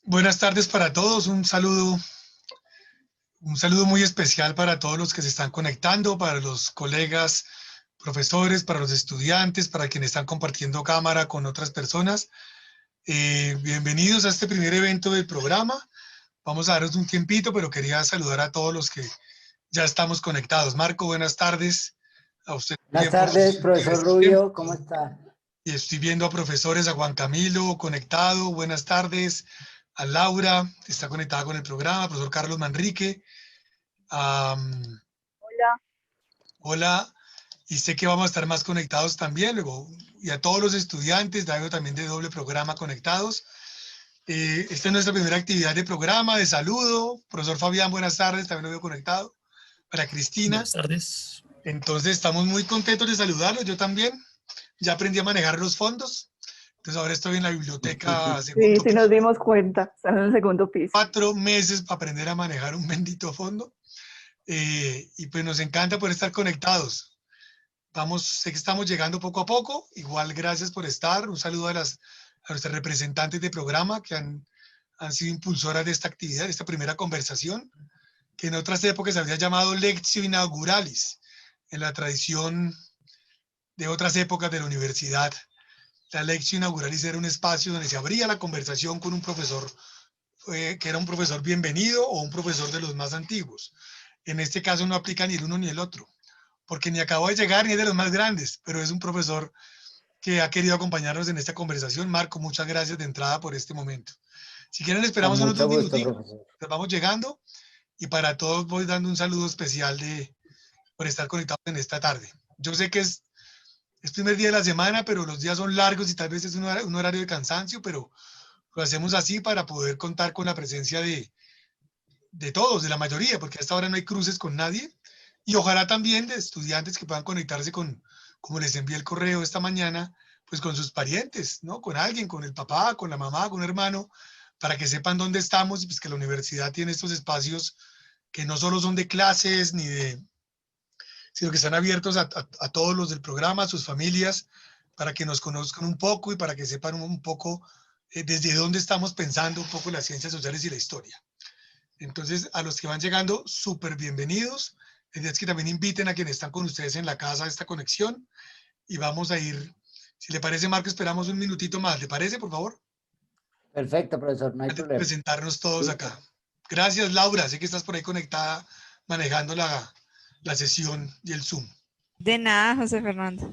Buenas tardes para todos, un saludo muy especial para todos los que se están conectando, para los colegas, profesores, para los estudiantes, para quienes están compartiendo cámara con otras personas. Bienvenidos a este primer evento del programa. Vamos a daros un tiempito, pero quería saludar a todos los que ya estamos conectados. Marco, buenas tardes. A usted Buenas también por tardes, profesor este tiempo. Rubio, ¿cómo está? Y estoy viendo a profesores, a Juan Camilo conectado. Buenas tardes. A Laura, que está conectada con el programa, profesor Carlos Manrique. Hola. Hola, y sé que vamos a estar más conectados también, luego, y a todos los estudiantes, David también de doble programa conectados. Esta es nuestra primera actividad de programa, de saludo. Profesor Fabián, buenas tardes, también lo veo conectado. Para Cristina. Buenas tardes. Entonces, estamos muy contentos de saludarlos, yo también. Ya aprendí a manejar los fondos. Entonces, ahora estoy en la biblioteca. Sí, sí nos dimos cuenta, están en el segundo piso. 4 meses para aprender a manejar un bendito fondo. Y pues nos encanta poder estar conectados. Sé que estamos llegando poco a poco. Igual, gracias por estar. Un saludo a nuestras representantes de programa que han sido impulsoras de esta actividad, de esta primera conversación, que en otras épocas se había llamado Lectio Inauguralis, en la tradición de otras épocas de la universidad. La Lectio Inauguralis era un espacio donde se abría la conversación con un profesor que era un profesor bienvenido o un profesor de los más antiguos. En este caso no aplica ni el uno ni el otro, porque ni acabó de llegar ni es de los más grandes, pero es un profesor que ha querido acompañarnos en esta conversación. Marco, muchas gracias de entrada por este momento. Si quieren, esperamos Con unos 2 mucho gusto, minutitos, profesor. pues vamos llegando, y para todos voy dando un saludo especial por estar conectados en esta tarde. Yo sé que es primer día de la semana, pero los días son largos y tal vez es un horario de cansancio, pero lo hacemos así para poder contar con la presencia de todos, de la mayoría, porque hasta ahora no hay cruces con nadie, y ojalá también de estudiantes que puedan conectarse como les envié el correo esta mañana, pues con sus parientes, ¿no? Con alguien, con el papá, con la mamá, con un hermano, para que sepan dónde estamos y pues que la universidad tiene estos espacios que no solo son de clases sino que están abiertos a todos los del programa, a sus familias, para que nos conozcan un poco y para que sepan un poco desde dónde estamos pensando un poco las ciencias sociales y la historia. Entonces, a los que van llegando, súper bienvenidos. La idea es que también inviten a quienes están con ustedes en la casa a esta conexión y vamos a ir, si le parece, Marco, esperamos un minutito más. ¿Le parece, por favor? Perfecto, profesor, no hay Antes de problema. presentarnos todos Sí. acá. Gracias, Laura. Sé que estás por ahí conectada manejando la sesión y el Zoom. De nada, José Fernando.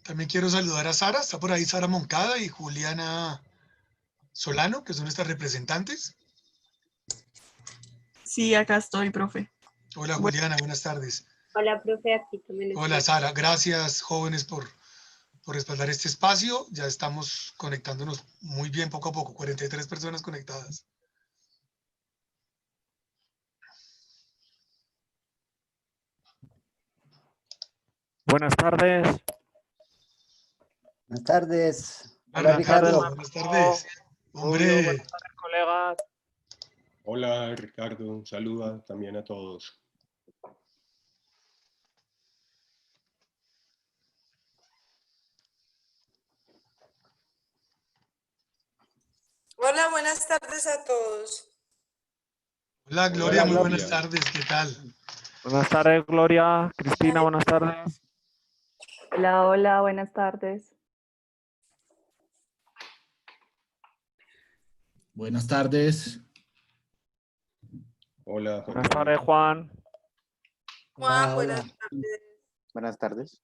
También quiero saludar a Sara, está por ahí Sara Moncada y Juliana Solano, que son nuestras representantes. Sí, acá estoy, profe. Hola Juliana, buenas tardes. Hola, profe, aquí también estoy. Hola Sara, gracias jóvenes por respaldar este espacio. Ya estamos conectándonos muy bien poco a poco, 43 personas conectadas. Buenas tardes. Buenas tardes. Hola, Hola, Ricardo. buenas tardes. Hombre. Rubio, buenas tardes, colegas. Hola Ricardo, un saludo también a todos. Hola, buenas tardes a todos. Hola Gloria, Hola, muy Gloria. buenas tardes, ¿qué tal? Buenas tardes, Gloria. Cristina, buenas tardes. Hola, hola, buenas tardes. Buenas tardes. Hola Buenas tardes, Juan. Juan, Hola, buenas hola. tardes. Buenas tardes.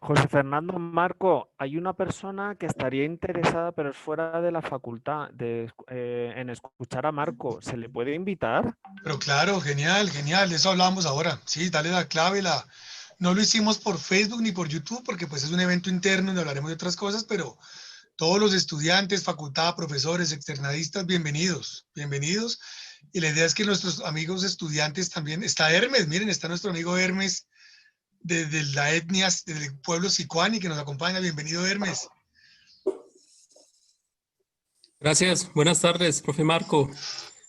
José Fernando, Marco, hay una persona que estaría interesada, pero es fuera de la facultad, en escuchar a Marco. ¿Se le puede invitar? Pero claro, genial, genial, de eso hablamos ahora. Sí, dale la clave, no lo hicimos por Facebook ni por YouTube porque pues es un evento interno donde hablaremos de otras cosas, pero todos los estudiantes, facultad, profesores, externadistas, bienvenidos, bienvenidos. Y la idea es que nuestros amigos estudiantes también, está Hermes, miren, está nuestro amigo Hermes de la etnia, del pueblo sicuani que nos acompaña. Bienvenido, Hermes. Gracias, buenas tardes, profe Marco,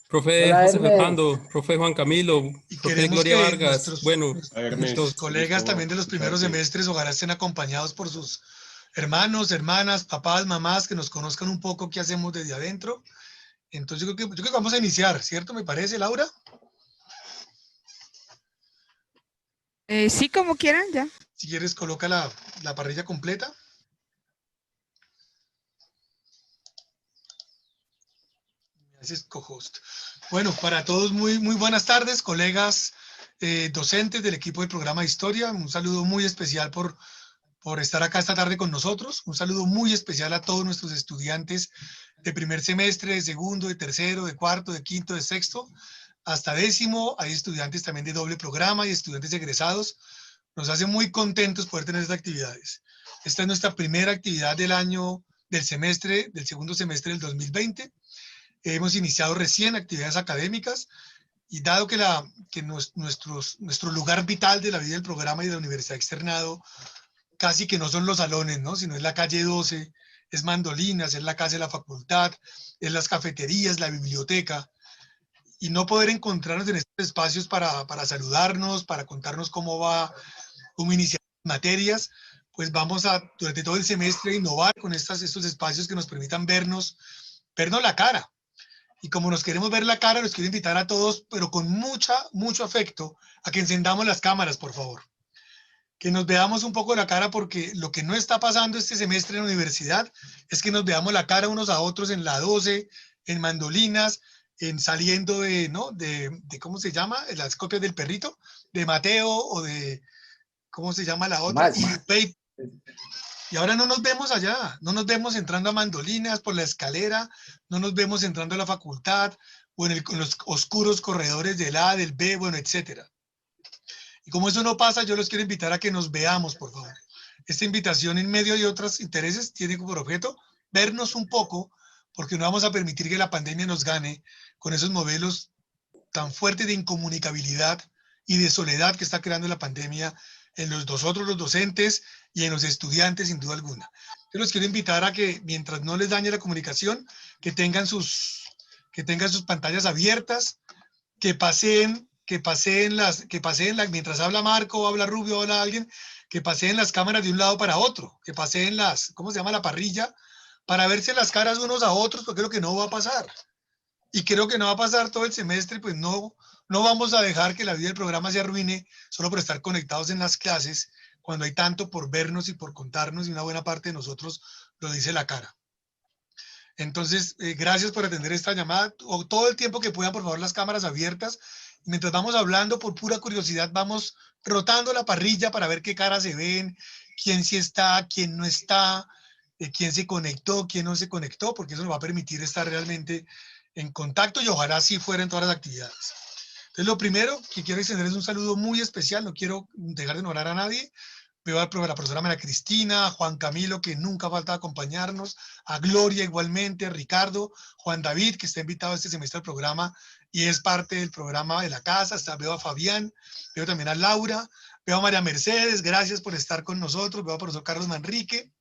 profe Hola, José Hermes. Fernando, profe Juan Camilo, Y profe queremos Gloria que Vargas. Bueno, nuestros colegas gusto también de los primeros escucharte. semestres ojalá estén acompañados por sus hermanos, hermanas, papás, mamás, que nos conozcan un poco qué hacemos desde adentro. Entonces yo creo que vamos a iniciar, ¿cierto? ¿Me parece, Laura? Sí, como quieran, ya. Si quieres, coloca la parrilla completa. Haces co-host. Bueno, para todos muy buenas tardes, colegas docentes del equipo del programa de Historia. Un saludo muy especial por estar acá esta tarde con nosotros. Un saludo muy especial a todos nuestros estudiantes de primer semestre, de segundo, de tercero, de cuarto, de quinto, de sexto, hasta décimo. Hay estudiantes también de doble programa y estudiantes egresados. Nos hace muy contentos poder tener estas actividades. Esta es nuestra primera actividad del año, del semestre, del segundo semestre del 2020. Hemos iniciado recién actividades académicas y dado que nuestro lugar vital de la vida del programa y de la universidad externado casi que no son los salones, ¿no? Sino es la calle 12, es Mandolinas, es la casa de la facultad, es las cafeterías, la biblioteca, y no poder encontrarnos en estos espacios para saludarnos, para contarnos cómo va, cómo iniciar materias, pues vamos a, durante todo el semestre, innovar con estos espacios que nos permitan vernos la cara. Y como nos queremos ver la cara, los quiero invitar a todos, pero con mucho afecto, a que encendamos las cámaras, por favor. Que nos veamos un poco la cara, porque lo que no está pasando este semestre en la universidad es que nos veamos la cara unos a otros en la 12, en Mandolinas, en saliendo ¿no? de ¿cómo se llama? Las copias del perrito, de Mateo o de, ¿cómo se llama la otra? Y ahora no nos vemos allá, no nos vemos entrando a Mandolinas por la escalera, no nos vemos entrando a la facultad o en los oscuros corredores del A, del B, bueno, etcétera. Y como eso no pasa, yo los quiero invitar a que nos veamos, por favor. Esta invitación, en medio de otros intereses, tiene como objeto vernos un poco, porque no vamos a permitir que la pandemia nos gane con esos modelos tan fuertes de incomunicabilidad y de soledad que está creando la pandemia en nosotros los docentes y en los estudiantes, sin duda alguna. Yo los quiero invitar a que, mientras no les dañe la comunicación, que tengan sus pantallas abiertas, que paseen mientras habla Marco, o habla Rubio, o habla alguien, que paseen las cámaras de un lado para otro, que paseen ¿cómo se llama? La parrilla, para verse las caras unos a otros, porque creo que no va a pasar. Y creo que no va a pasar todo el semestre, pues no vamos a dejar que la vida del programa se arruine solo por estar conectados en las clases, cuando hay tanto por vernos y por contarnos, y una buena parte de nosotros lo dice la cara. Entonces, gracias por atender esta llamada. O todo el tiempo que puedan, por favor, las cámaras abiertas. Y mientras vamos hablando, por pura curiosidad, vamos rotando la parrilla para ver qué caras se ven, quién sí está, quién no está, quién se conectó, quién no se conectó, porque eso nos va a permitir estar realmente en contacto, y ojalá así fueran todas las actividades. Entonces, lo primero que quiero extender es un saludo muy especial. No quiero dejar de nombrar a nadie. Veo a la profesora María Cristina, a Juan Camilo, que nunca falta acompañarnos, a Gloria igualmente, a Ricardo, Juan David, que está invitado este semestre al programa y es parte del programa de la casa. Hasta veo a Fabián, veo también a Laura, veo a María Mercedes, gracias por estar con nosotros, veo a profesor Carlos Manrique,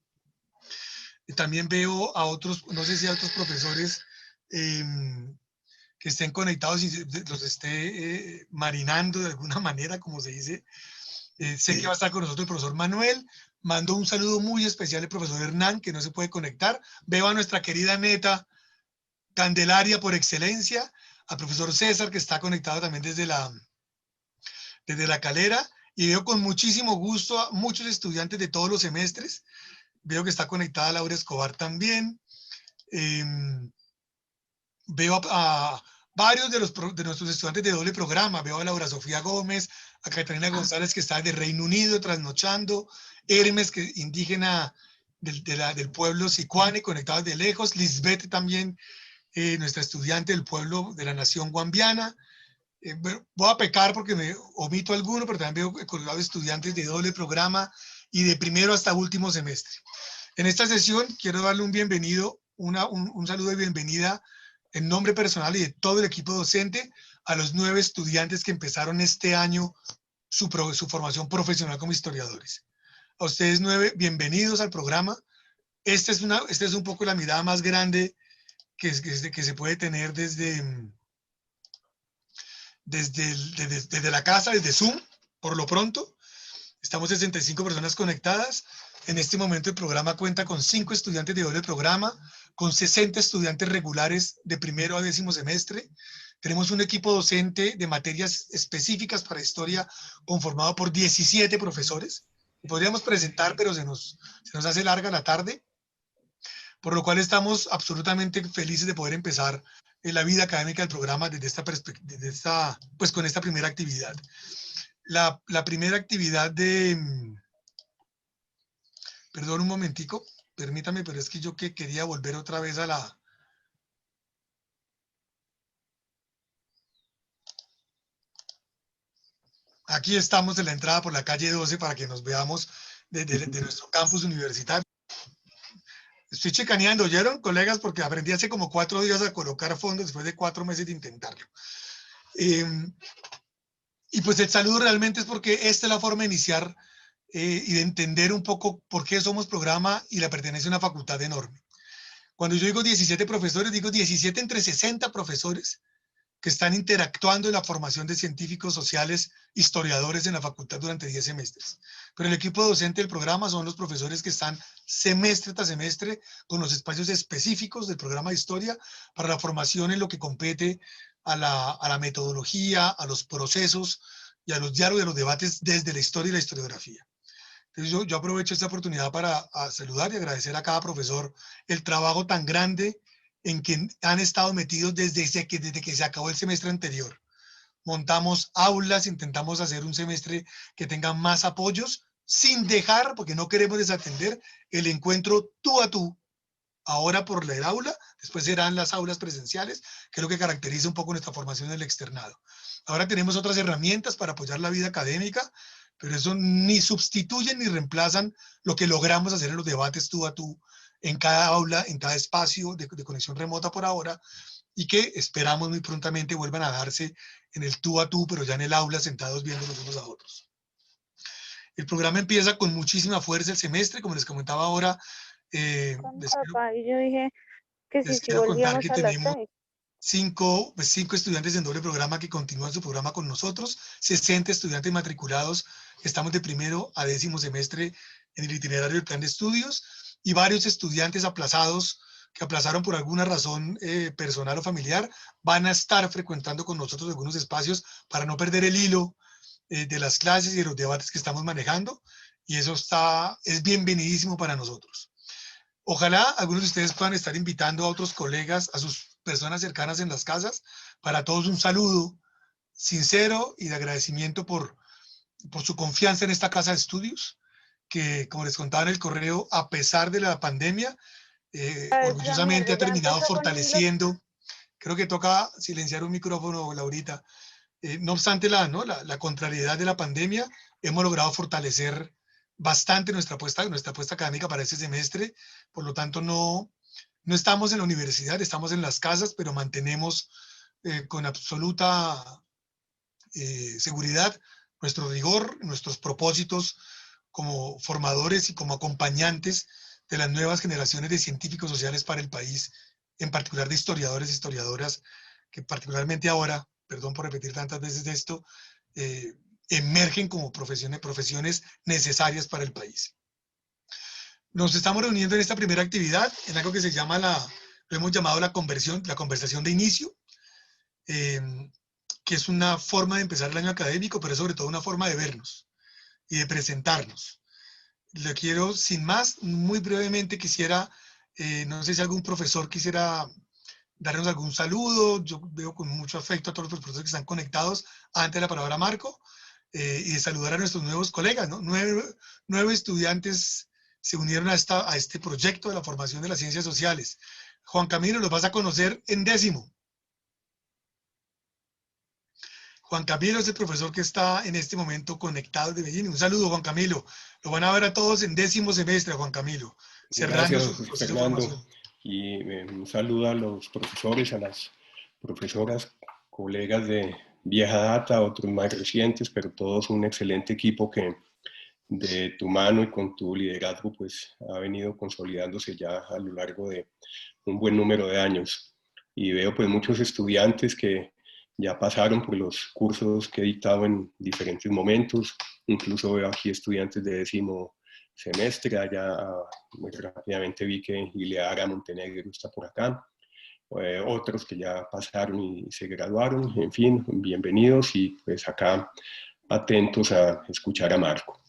y también veo a otros, no sé si a otros profesores que estén conectados y los esté marinando de alguna manera, como se dice. Sé que va a estar con nosotros el profesor Manuel. Mando un saludo muy especial al profesor Hernán, que no se puede conectar. Veo a nuestra querida neta Candelaria por excelencia, al profesor César, que está conectado también desde la Calera, y veo con muchísimo gusto a muchos estudiantes de todos los semestres. Veo que está conectada Laura Escobar también. Veo a varios de nuestros estudiantes de doble programa. Veo a Laura Sofía Gómez, a Catalina González, que está de Reino Unido trasnochando, Hermes, que indígena del pueblo sicuane, conectados de lejos, Lisbeth también, nuestra estudiante del pueblo de la nación guambiana. Voy a pecar porque me omito alguno, pero también veo colgados estudiantes de doble programa y de primero hasta último semestre. En esta sesión quiero darle un bienvenido, un saludo de bienvenida en nombre personal y de todo el equipo docente a los 9 estudiantes que empezaron este año su formación profesional como historiadores. A ustedes 9, bienvenidos al programa. Esta es un poco la mirada más grande que se puede tener desde la casa, desde Zoom, por lo pronto. Estamos 65 personas conectadas. En este momento el programa cuenta con 5 estudiantes de doble programa, con 60 estudiantes regulares de primero a 10º semestre. Tenemos un equipo docente de materias específicas para historia conformado por 17 profesores. Podríamos presentar, pero se nos hace larga la tarde, por lo cual estamos absolutamente felices de poder empezar la vida académica del programa desde esta perspectiva, pues con esta primera actividad. La primera actividad perdón un momentico, permítame, pero es que yo quería volver otra vez a la... Aquí estamos en la entrada por la calle 12 para que nos veamos de nuestro campus universitario. Estoy chicaneando, ¿oyeron, colegas? Porque aprendí hace como 4 días a colocar fondos después de 4 meses de intentarlo. Y pues el saludo realmente es porque esta es la forma de iniciar y de entender un poco por qué somos programa y la pertenencia a una facultad enorme. Cuando yo digo 17 profesores, digo 17 entre 60 profesores que están interactuando en la formación de científicos sociales, historiadores en la facultad durante 10 semestres. Pero el equipo docente del programa son los profesores que están semestre tras semestre con los espacios específicos del programa de historia para la formación en lo que compete a la metodología, a los procesos y a los diálogos y a los debates desde la historia y la historiografía. Entonces yo aprovecho esta oportunidad para saludar y agradecer a cada profesor el trabajo tan grande en que han estado metidos desde que se acabó el semestre anterior. Montamos aulas, intentamos hacer un semestre que tenga más apoyos, sin dejar, porque no queremos desatender, el encuentro tú a tú. Ahora por el aula, después serán las aulas presenciales, que es lo que caracteriza un poco nuestra formación en el externado. Ahora tenemos otras herramientas para apoyar la vida académica, pero eso ni sustituyen ni reemplazan lo que logramos hacer en los debates tú a tú, en cada aula, en cada espacio de conexión remota por ahora, y que esperamos muy prontamente vuelvan a darse en el tú a tú, pero ya en el aula sentados viéndonos unos a otros. El programa empieza con muchísima fuerza el semestre, como les comentaba ahora. Papá, y yo dije que les si quiero contar volvíamos que a las tenemos 6. 5 estudiantes en doble programa que continúan su programa con nosotros, 60 estudiantes matriculados, estamos de primero a 10º semestre en el itinerario del plan de estudios, y varios estudiantes aplazados, que aplazaron por alguna razón personal o familiar, van a estar frecuentando con nosotros algunos espacios para no perder el hilo de las clases y de los debates que estamos manejando, y eso es bienvenidísimo para nosotros. Ojalá algunos de ustedes puedan estar invitando a otros colegas, a sus personas cercanas en las casas. Para todos un saludo sincero y de agradecimiento por su confianza en esta casa de estudios, que como les contaba en el correo, a pesar de la pandemia, orgullosamente ha terminado fortaleciendo. Creo que toca silenciar un micrófono, Laurita. No obstante la contrariedad de la pandemia, hemos logrado fortalecer bastante nuestra apuesta académica para este semestre. Por lo tanto, no estamos en la universidad, estamos en las casas, pero mantenemos con absoluta seguridad nuestro rigor, nuestros propósitos como formadores y como acompañantes de las nuevas generaciones de científicos sociales para el país, en particular de historiadores y historiadoras, que particularmente ahora, perdón por repetir tantas veces esto, emergen como profesiones necesarias para el país. Nos estamos reuniendo en esta primera actividad, en algo que se llama lo hemos llamado la conversación de inicio, que es una forma de empezar el año académico, pero es sobre todo una forma de vernos y de presentarnos. Le quiero, sin más, muy brevemente quisiera, no sé si algún profesor quisiera darnos algún saludo. Yo veo con mucho afecto a todos los profesores que están conectados antes de la palabra Marco, y de saludar a nuestros nuevos colegas, ¿no? Nueve estudiantes se unieron a este proyecto de la formación de las ciencias sociales. Juan Camilo, los vas a conocer en 10º. Juan Camilo es el profesor que está en este momento conectado de Medellín. Un saludo, Juan Camilo. Lo van a ver a todos en 10º semestre, Juan Camilo. Cerrando Gracias, su proceso de Fernando. formación. Y un saludo a los profesores, a las profesoras, colegas de vieja data, otros más recientes, pero todos un excelente equipo que de tu mano y con tu liderazgo pues ha venido consolidándose ya a lo largo de un buen número de años. Y veo pues muchos estudiantes que ya pasaron por los cursos que he dictado en diferentes momentos. Incluso veo aquí estudiantes de 10º semestre. Allá muy rápidamente vi que Ileana Montenegro está por acá. Otros que ya pasaron y se graduaron. En fin, bienvenidos y pues acá atentos a escuchar a Marco.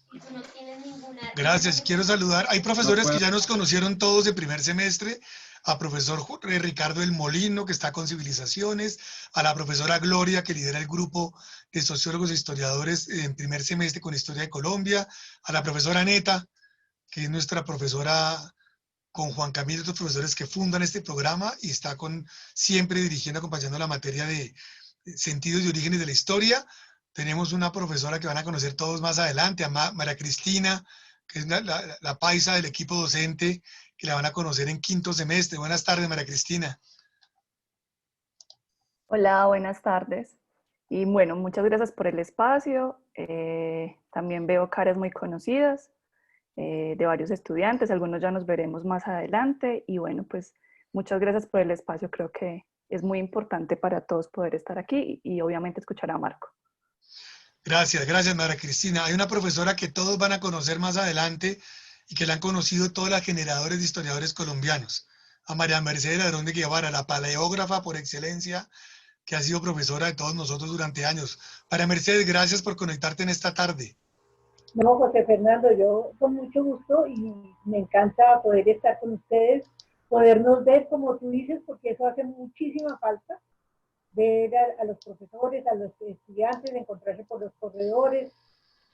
Gracias. Quiero saludar. Hay profesores que ya nos conocieron todos de primer semestre. A profesor Ricardo del Molino, que está con Civilizaciones, a la profesora Gloria, que lidera el grupo de sociólogos e historiadores en primer semestre con Historia de Colombia, a la profesora Neta, que es nuestra profesora con Juan Camilo y otros profesores que fundan este programa y está siempre dirigiendo, acompañando la materia de sentidos y orígenes de la historia. Tenemos una profesora que van a conocer todos más adelante, a María Cristina, que es la paisa del equipo docente, que la van a conocer en 5º semestre. Buenas tardes, María Cristina. Hola, buenas tardes. Y bueno, muchas gracias por el espacio. También veo caras muy conocidas de varios estudiantes, algunos ya nos veremos más adelante. Y bueno, pues muchas gracias por el espacio. Creo que es muy importante para todos poder estar aquí y obviamente escuchar a Marco. Gracias, María Cristina. Hay una profesora que todos van a conocer más adelante y que la han conocido todas las generadores de historiadores colombianos. A María Mercedes Ladrón de Guevara, la paleógrafa por excelencia, que ha sido profesora de todos nosotros durante años. María Mercedes, gracias por conectarte en esta tarde. No, José Fernando, yo con mucho gusto y me encanta poder estar con ustedes, podernos ver como tú dices, porque eso hace muchísima falta. Ver a los profesores, a los estudiantes, encontrarse por los corredores,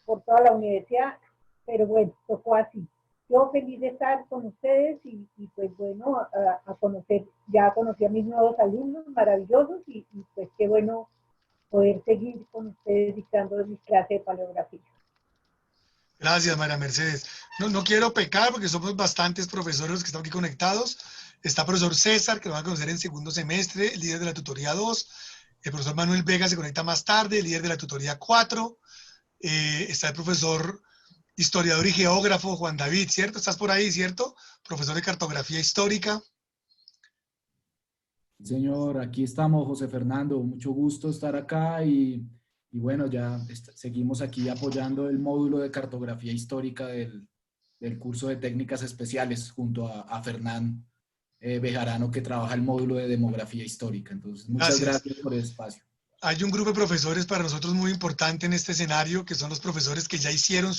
por toda la universidad, pero bueno, tocó así. Yo feliz de estar con ustedes y pues bueno, a conocer, ya conocí a mis nuevos alumnos maravillosos y pues qué bueno poder seguir con ustedes dictando mis clases de paleografía. Gracias, María Mercedes. No quiero pecar porque somos bastantes profesores los que están aquí conectados. Está el profesor César, que lo van a conocer en 2º semestre, el líder de la tutoría 2. El profesor Manuel Vega se conecta más tarde, el líder de la tutoría 4. Está el profesor historiador y geógrafo Juan David, ¿cierto? ¿Estás por ahí, cierto? Profesor de cartografía histórica. Señor, aquí estamos, José Fernando. Mucho gusto estar acá y bueno, ya seguimos aquí apoyando el módulo de cartografía histórica del curso de técnicas especiales junto a Fernán Bejarano, que trabaja el módulo de demografía histórica. Entonces, muchas gracias por el espacio. Hay un grupo de profesores para nosotros muy importante en este escenario, que son los profesores que ya hicieron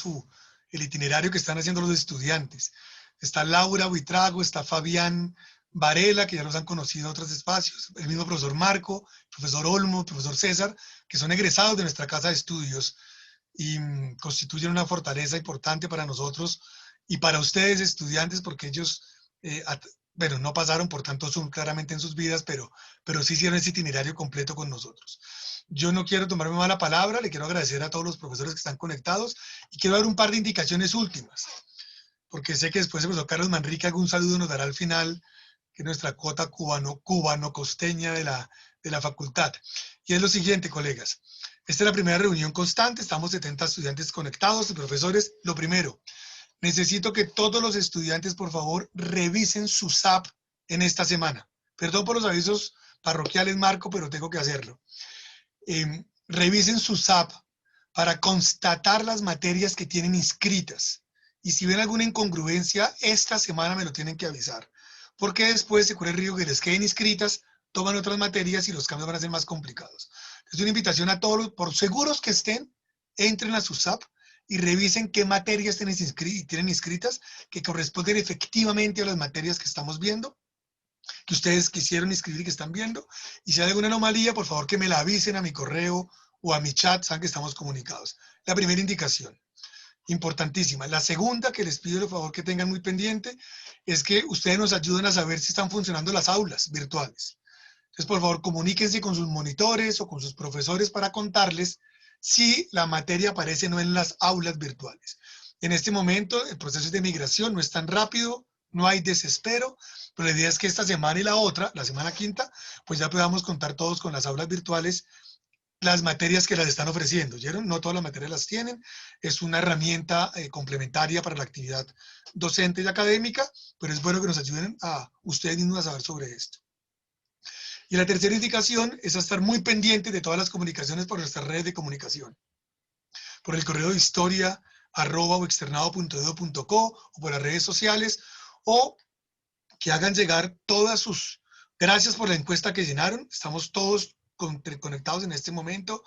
el itinerario que están haciendo los estudiantes. Está Laura Buitrago, está Fabián Varela, que ya los han conocido en otros espacios, el mismo profesor Marco, profesor Olmo, profesor César, que son egresados de nuestra casa de estudios y constituyen una fortaleza importante para nosotros y para ustedes, estudiantes, porque ellos, bueno, no pasaron por tanto Zoom claramente en sus vidas, pero sí hicieron ese itinerario completo con nosotros. Yo no quiero tomarme mala palabra, le quiero agradecer a todos los profesores que están conectados y quiero dar un par de indicaciones últimas, porque sé que después el profesor Carlos Manrique algún saludo nos dará al final, que es nuestra cuota cubano-costeña de la facultad. Y es lo siguiente, colegas. Esta es la primera reunión constante, estamos 70 estudiantes conectados y profesores. Lo primero, necesito que todos los estudiantes, por favor, revisen su SAP en esta semana. Perdón por los avisos parroquiales, Marco, pero tengo que hacerlo. Revisen su SAP para constatar las materias que tienen inscritas. Y si ven alguna incongruencia, esta semana me lo tienen que avisar. Porque después se corre el riesgo que les queden inscritas, toman otras materias y los cambios van a ser más complicados. Es una invitación a todos, por seguros que estén, entren a su SAP y revisen qué materias tienen inscritas, que corresponden efectivamente a las materias que estamos viendo. que ustedes quisieron inscribir y que están viendo. Y si hay alguna anomalía, por favor que me la avisen a mi correo o a mi chat, saben que estamos comunicados. La primera indicación, importantísima. La segunda que les pido, por favor, que tengan muy pendiente, es que ustedes nos ayuden a saber si están funcionando las aulas virtuales. Entonces, por favor, comuníquense con sus monitores o con sus profesores para contarles si la materia aparece o no en las aulas virtuales. En este momento, el proceso de migración no es tan rápido, no hay desespero, pero la idea es que esta semana y la otra, la semana quinta, pues ya podamos contar todos con las aulas virtuales las materias que las están ofreciendo. ¿Oyeron? No todas las materias las tienen. Es una herramienta complementaria para la actividad docente y académica, pero es bueno que nos ayuden a ustedes mismos a saber sobre esto. Y la tercera indicación es a estar muy pendiente de todas las comunicaciones por nuestras redes de comunicación. Por el correo de historia@externado.edu.co o por las redes sociales, o que hagan llegar todas sus... Gracias por la encuesta que llenaron. Estamos todos conectados en este momento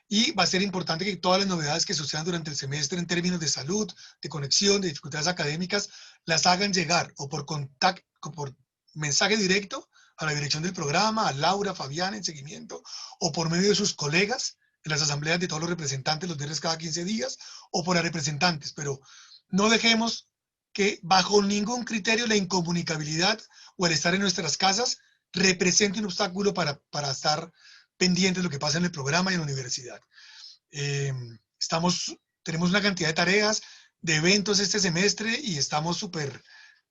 y va a ser importante que todas las novedades que sucedan durante el semestre en términos de salud, de conexión, de dificultades académicas, las hagan llegar o por contacto, por mensaje directo a la dirección del programa, a Laura, Fabián en seguimiento, o por medio de sus colegas en las asambleas de todos los representantes los viernes cada 15 días, o por las representantes, pero no dejemos que bajo ningún criterio la incomunicabilidad o el estar en nuestras casas represente un obstáculo para estar pendientes de lo que pasa en el programa y en la universidad. Tenemos una cantidad de tareas, de eventos este semestre y estamos súper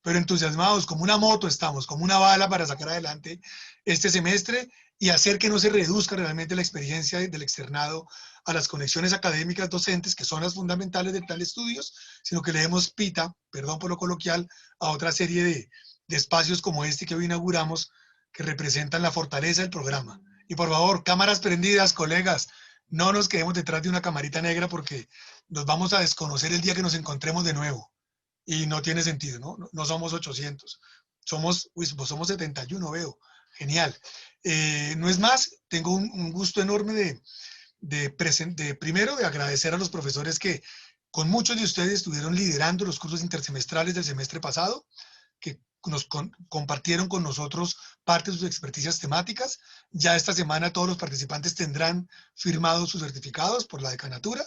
entusiasmados, como una moto estamos, como una bala para sacar adelante este semestre y hacer que no se reduzca realmente la experiencia del externado a las conexiones académicas docentes, que son las fundamentales del plan de estudios, sino que le demos pita, perdón por lo coloquial, a otra serie de espacios como este que hoy inauguramos, que representan la fortaleza del programa. Y por favor, cámaras prendidas, colegas, no nos quedemos detrás de una camarita negra porque nos vamos a desconocer el día que nos encontremos de nuevo. Y no tiene sentido, ¿no? No somos 800, somos 71, veo. Genial. No es más, tengo un gusto enorme primero de agradecer a los profesores que con muchos de ustedes estuvieron liderando los cursos intersemestrales del semestre pasado, que nos compartieron con nosotros parte de sus experticias temáticas. Ya esta semana todos los participantes tendrán firmados sus certificados por la decanatura.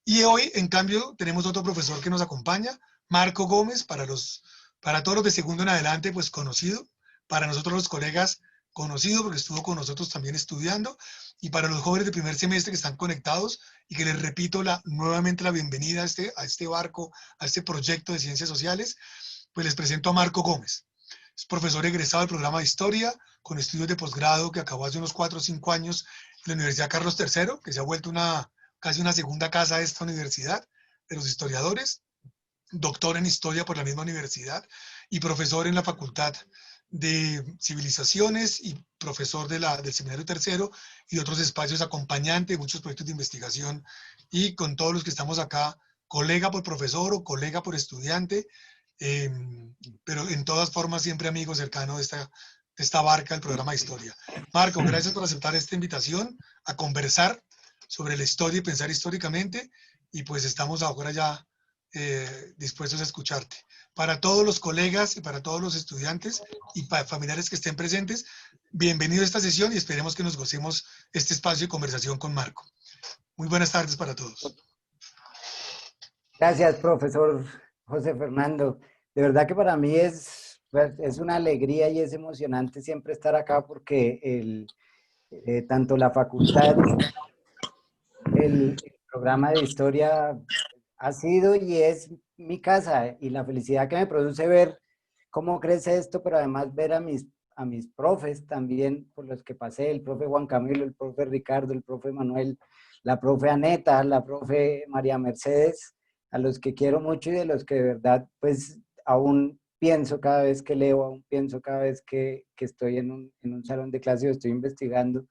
Y hoy, en cambio, tenemos otro profesor que nos acompaña, Marco Gómez, para todos los de segundo en adelante, pues conocido, para nosotros los colegas conocido porque estuvo con nosotros también estudiando, y para los jóvenes de primer semestre que están conectados y que les repito nuevamente la bienvenida a este barco, a este proyecto de ciencias sociales, pues les presento a Marco Gómez. Es profesor egresado del programa de Historia, con estudios de posgrado que acabó hace unos 4 o 5 años en la Universidad Carlos III, que se ha vuelto casi una segunda casa de esta universidad, de los historiadores, doctor en Historia por la misma universidad y profesor en la Facultad de Civilizaciones y profesor del Seminario Tercero y otros espacios acompañantes, muchos proyectos de investigación, y con todos los que estamos acá, colega por profesor o colega por estudiante, pero en todas formas siempre amigo cercano de esta barca del programa de Historia. Marco, gracias por aceptar esta invitación a conversar sobre la historia y pensar históricamente, y pues estamos ahora ya dispuestos a escucharte. Para todos los colegas y para todos los estudiantes y para familiares que estén presentes, bienvenido a esta sesión y esperemos que nos gocemos este espacio de conversación con Marco. Muy buenas tardes para todos. Gracias, profesor José Fernando. De verdad que para mí es una alegría y es emocionante siempre estar acá porque tanto la facultad, el programa de historia ha sido y es mi casa, y la felicidad que me produce ver cómo crece esto, pero además ver a mis profes también por los que pasé, el profe Juan Camilo, el profe Ricardo, el profe Manuel, la profe Aneta, la profe María Mercedes, a los que quiero mucho y de los que de verdad pues aún pienso cada vez que leo, aún pienso cada vez que estoy en un salón de clase o estoy investigando.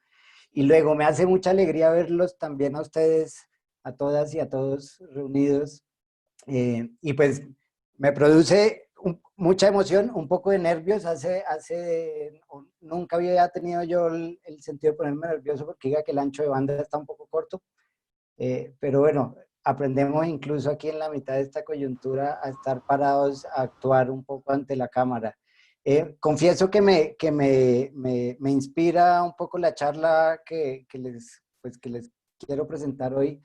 Y luego me hace mucha alegría verlos también a ustedes, a todas y a todos reunidos. Y pues me produce mucha emoción, un poco de nervios. Nunca había tenido yo el sentido de ponerme nervioso porque diga que el ancho de banda está un poco corto. Pero bueno, aprendemos incluso aquí en la mitad de esta coyuntura a estar parados, a actuar un poco ante la cámara. Confieso que me inspira un poco la charla que les quiero presentar hoy,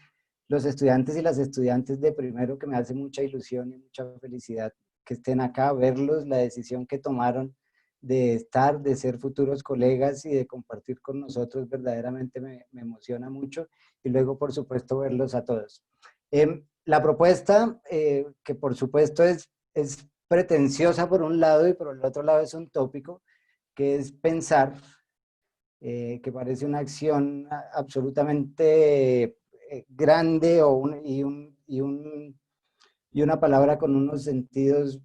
los estudiantes y las estudiantes de primero, que me hace mucha ilusión y mucha felicidad que estén acá, verlos, la decisión que tomaron de estar, de ser futuros colegas y de compartir con nosotros, verdaderamente me emociona mucho. Y luego, por supuesto, verlos a todos. La propuesta, que por supuesto es pretenciosa por un lado y por el otro lado es un tópico, que es pensar, que parece una acción absolutamente grande y una palabra con unos sentidos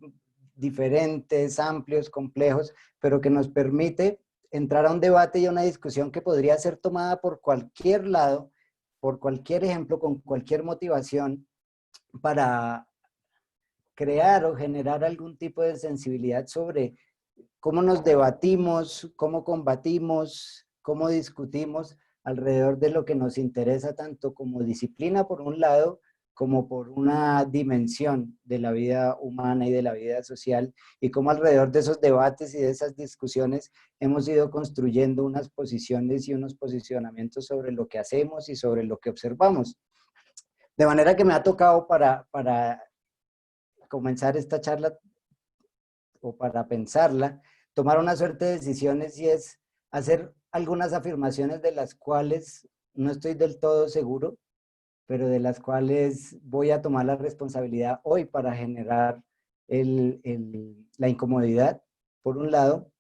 diferentes, amplios, complejos, pero que nos permite entrar a un debate y a una discusión que podría ser tomada por cualquier lado, por cualquier ejemplo, con cualquier motivación, para crear o generar algún tipo de sensibilidad sobre cómo nos debatimos, cómo combatimos, cómo discutimos alrededor de lo que nos interesa tanto como disciplina por un lado, como por una dimensión de la vida humana y de la vida social, y cómo alrededor de esos debates y de esas discusiones hemos ido construyendo unas posiciones y unos posicionamientos sobre lo que hacemos y sobre lo que observamos. De manera que me ha tocado para comenzar esta charla o para pensarla, tomar una suerte de decisiones, y es hacer algunas afirmaciones de las cuales no estoy del todo seguro, pero de las cuales voy a tomar la responsabilidad hoy para generar la incomodidad, por un lado,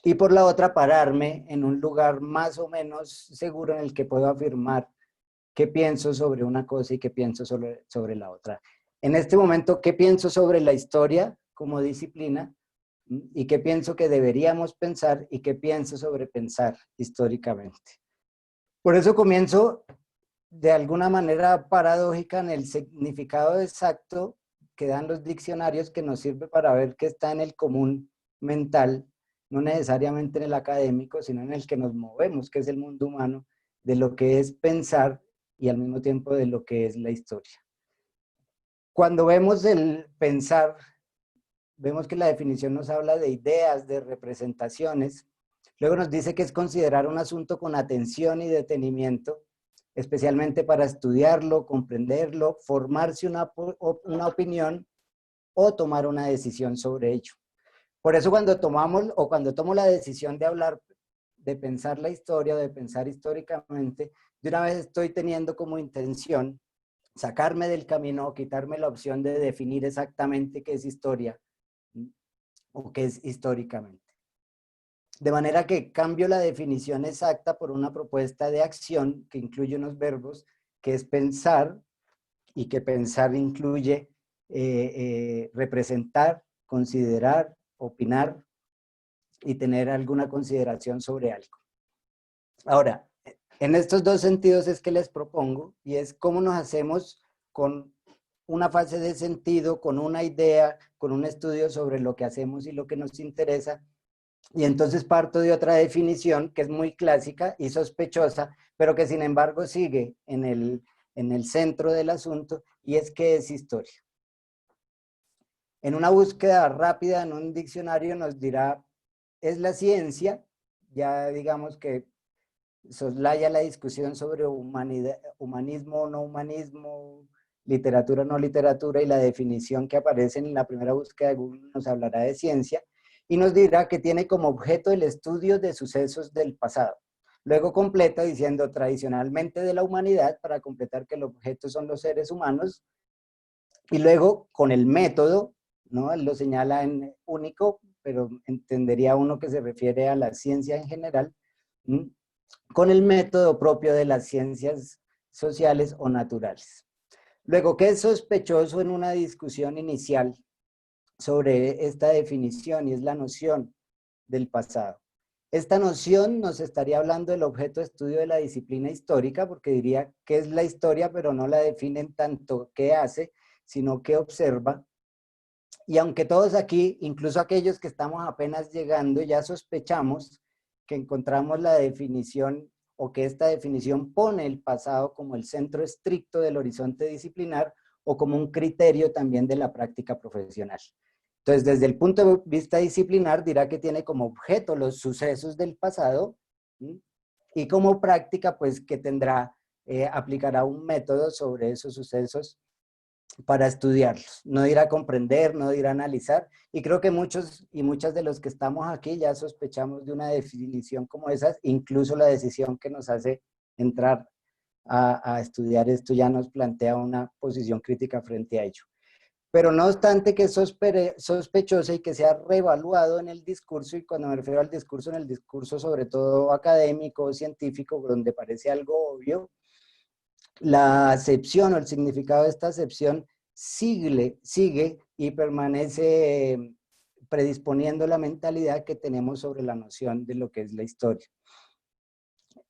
y por la otra pararme en un lugar más o menos seguro en el que puedo afirmar qué pienso sobre una cosa y qué pienso sobre la otra. En este momento, ¿qué pienso sobre la historia como disciplina? ¿Y qué pienso que deberíamos pensar? ¿Y qué pienso sobre pensar históricamente? Por eso comienzo de alguna manera paradójica en el significado exacto que dan los diccionarios, que nos sirve para ver qué está en el común mental, no necesariamente en el académico, sino en el que nos movemos, que es el mundo humano, de lo que es pensar y al mismo tiempo de lo que es la historia. Cuando vemos el pensar, vemos que la definición nos habla de ideas, de representaciones. Luego nos dice que es considerar un asunto con atención y detenimiento, especialmente para estudiarlo, comprenderlo, formarse una opinión o tomar una decisión sobre ello. Por eso cuando tomo la decisión de hablar, de pensar la historia, de pensar históricamente, de una vez estoy teniendo como intención sacarme del camino, quitarme la opción de definir exactamente qué es historia o qué es históricamente. De manera que cambio la definición exacta por una propuesta de acción que incluye unos verbos, que es pensar, y que pensar incluye representar, considerar, opinar y tener alguna consideración sobre algo. Ahora, en estos dos sentidos es que les propongo, y es cómo nos hacemos con una fase de sentido, con una idea, con un estudio sobre lo que hacemos y lo que nos interesa. Y entonces parto de otra definición que es muy clásica y sospechosa, pero que sin embargo sigue en el centro del asunto, y es ¿qué es historia? En una búsqueda rápida en un diccionario nos dirá, es la ciencia, ya digamos que soslaya la discusión sobre humanismo o no humanismo, literatura o no literatura, y la definición que aparece en la primera búsqueda de Google nos hablará de ciencia, y nos dirá que tiene como objeto el estudio de sucesos del pasado. Luego completa diciendo tradicionalmente de la humanidad, para completar que el objeto son los seres humanos, y luego con el método, ¿no? Él lo señala en único, pero entendería uno que se refiere a la ciencia en general, con el método propio de las ciencias sociales o naturales. Luego, ¿qué es sospechoso en una discusión inicial sobre esta definición? Y es la noción del pasado. Esta noción nos estaría hablando del objeto de estudio de la disciplina histórica, porque diría qué es la historia, pero no la definen tanto qué hace, sino qué observa. Y aunque todos aquí, incluso aquellos que estamos apenas llegando, ya sospechamos que encontramos la definición, o que esta definición pone el pasado como el centro estricto del horizonte disciplinar, o como un criterio también de la práctica profesional. Entonces, desde el punto de vista disciplinar, dirá que tiene como objeto los sucesos del pasado, ¿sí? Y como práctica, pues que tendrá, aplicará un método sobre esos sucesos para estudiarlos. No dirá a comprender, no dirá a analizar, y creo que muchos y muchas de los que estamos aquí ya sospechamos de una definición como esa, incluso la decisión que nos hace entrar a estudiar esto ya nos plantea una posición crítica frente a ello. Pero no obstante que es sospechosa y que sea reevaluado en el discurso, y cuando me refiero al discurso, en el discurso sobre todo académico o científico, donde parece algo obvio, la acepción o el significado de esta acepción sigue y permanece predisponiendo la mentalidad que tenemos sobre la noción de lo que es la historia.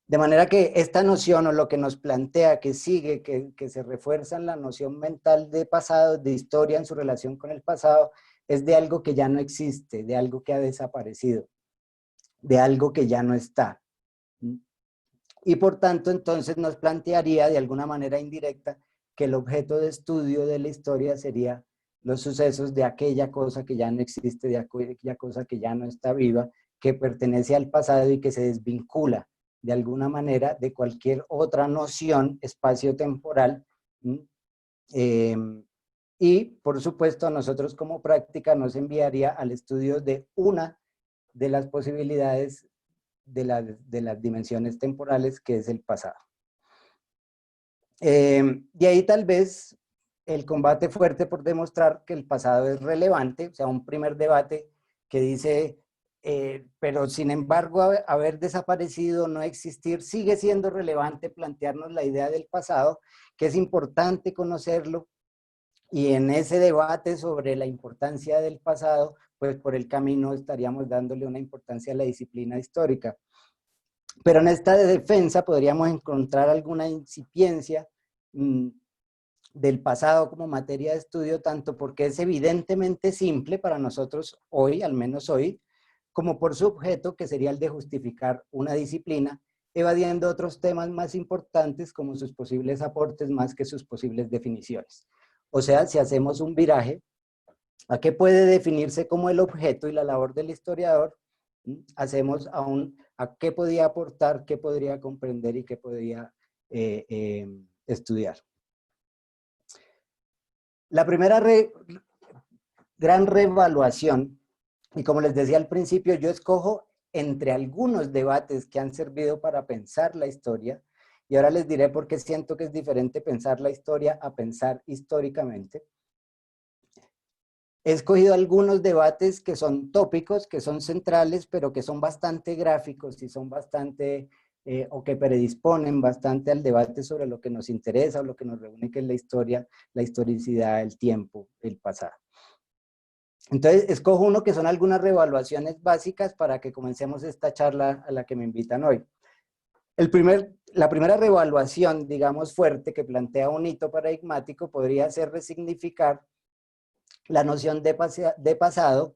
De manera que esta noción o lo que nos plantea que sigue, que se refuerza en la noción mental de pasado, de historia en su relación con el pasado, es de algo que ya no existe, de algo que ha desaparecido, de algo que ya no está. Y por tanto, entonces nos plantearía de alguna manera indirecta que el objeto de estudio de la historia sería los sucesos de aquella cosa que ya no existe, de aquella cosa que ya no está viva, que pertenece al pasado y que se desvincula de alguna manera de cualquier otra noción espacio-temporal. Y por supuesto a nosotros como práctica nos enviaría al estudio de una de las posibilidades de las dimensiones temporales, que es el pasado. Y ahí tal vez el combate fuerte por demostrar que el pasado es relevante, o sea, un primer debate que dice, pero sin embargo haber desaparecido, no existir, sigue siendo relevante plantearnos la idea del pasado, que es importante conocerlo, y en ese debate sobre la importancia del pasado, pues por el camino estaríamos dándole una importancia a la disciplina histórica. Pero en esta defensa podríamos encontrar alguna incipiencia del pasado como materia de estudio, tanto porque es evidentemente simple para nosotros hoy, al menos hoy, como por su objeto, que sería el de justificar una disciplina, evadiendo otros temas más importantes como sus posibles aportes más que sus posibles definiciones. O sea, si hacemos un viraje a qué puede definirse como el objeto y la labor del historiador, hacemos a qué podía aportar, qué podría comprender y qué podría estudiar. La primera gran reevaluación, y como les decía al principio, yo escojo entre algunos debates que han servido para pensar la historia, y ahora les diré por qué siento que es diferente pensar la historia a pensar históricamente. He escogido algunos debates que son tópicos, que son centrales, pero que son bastante gráficos y son bastante, o que predisponen bastante al debate sobre lo que nos interesa o lo que nos reúne, que es la historia, la historicidad, el tiempo, el pasado. Entonces, escojo uno que son algunas reevaluaciones básicas para que comencemos esta charla a la que me invitan hoy. La primera reevaluación, digamos, fuerte, que plantea un hito paradigmático, podría ser resignificar la noción de pasado,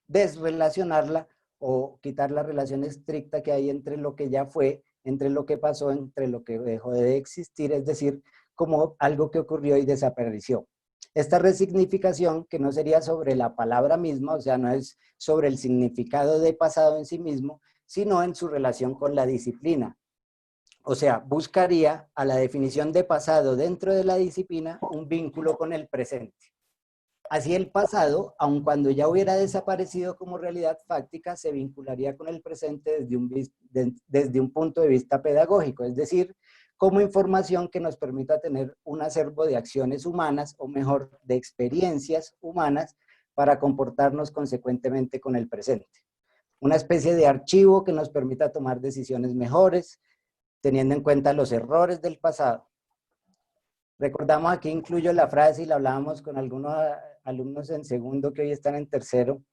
desrelacionarla o quitar la relación estricta que hay entre lo que ya fue, entre lo que pasó, entre lo que dejó de existir, es decir, como algo que ocurrió y desapareció. Esta resignificación, que no sería sobre la palabra misma, o sea, no es sobre el significado de pasado en sí mismo, sino en su relación con la disciplina. O sea, buscaría a la definición de pasado dentro de la disciplina un vínculo con el presente. Así el pasado, aun cuando ya hubiera desaparecido como realidad fáctica, se vincularía con el presente desde un punto de vista pedagógico, es decir, como información que nos permita tener un acervo de acciones humanas, o mejor, de experiencias humanas, para comportarnos consecuentemente con el presente. Una especie de archivo que nos permita tomar decisiones mejores, teniendo en cuenta los errores del pasado. Recordamos, aquí incluyo la frase, y la hablábamos con algunos alumnos en segundo que hoy están en tercero,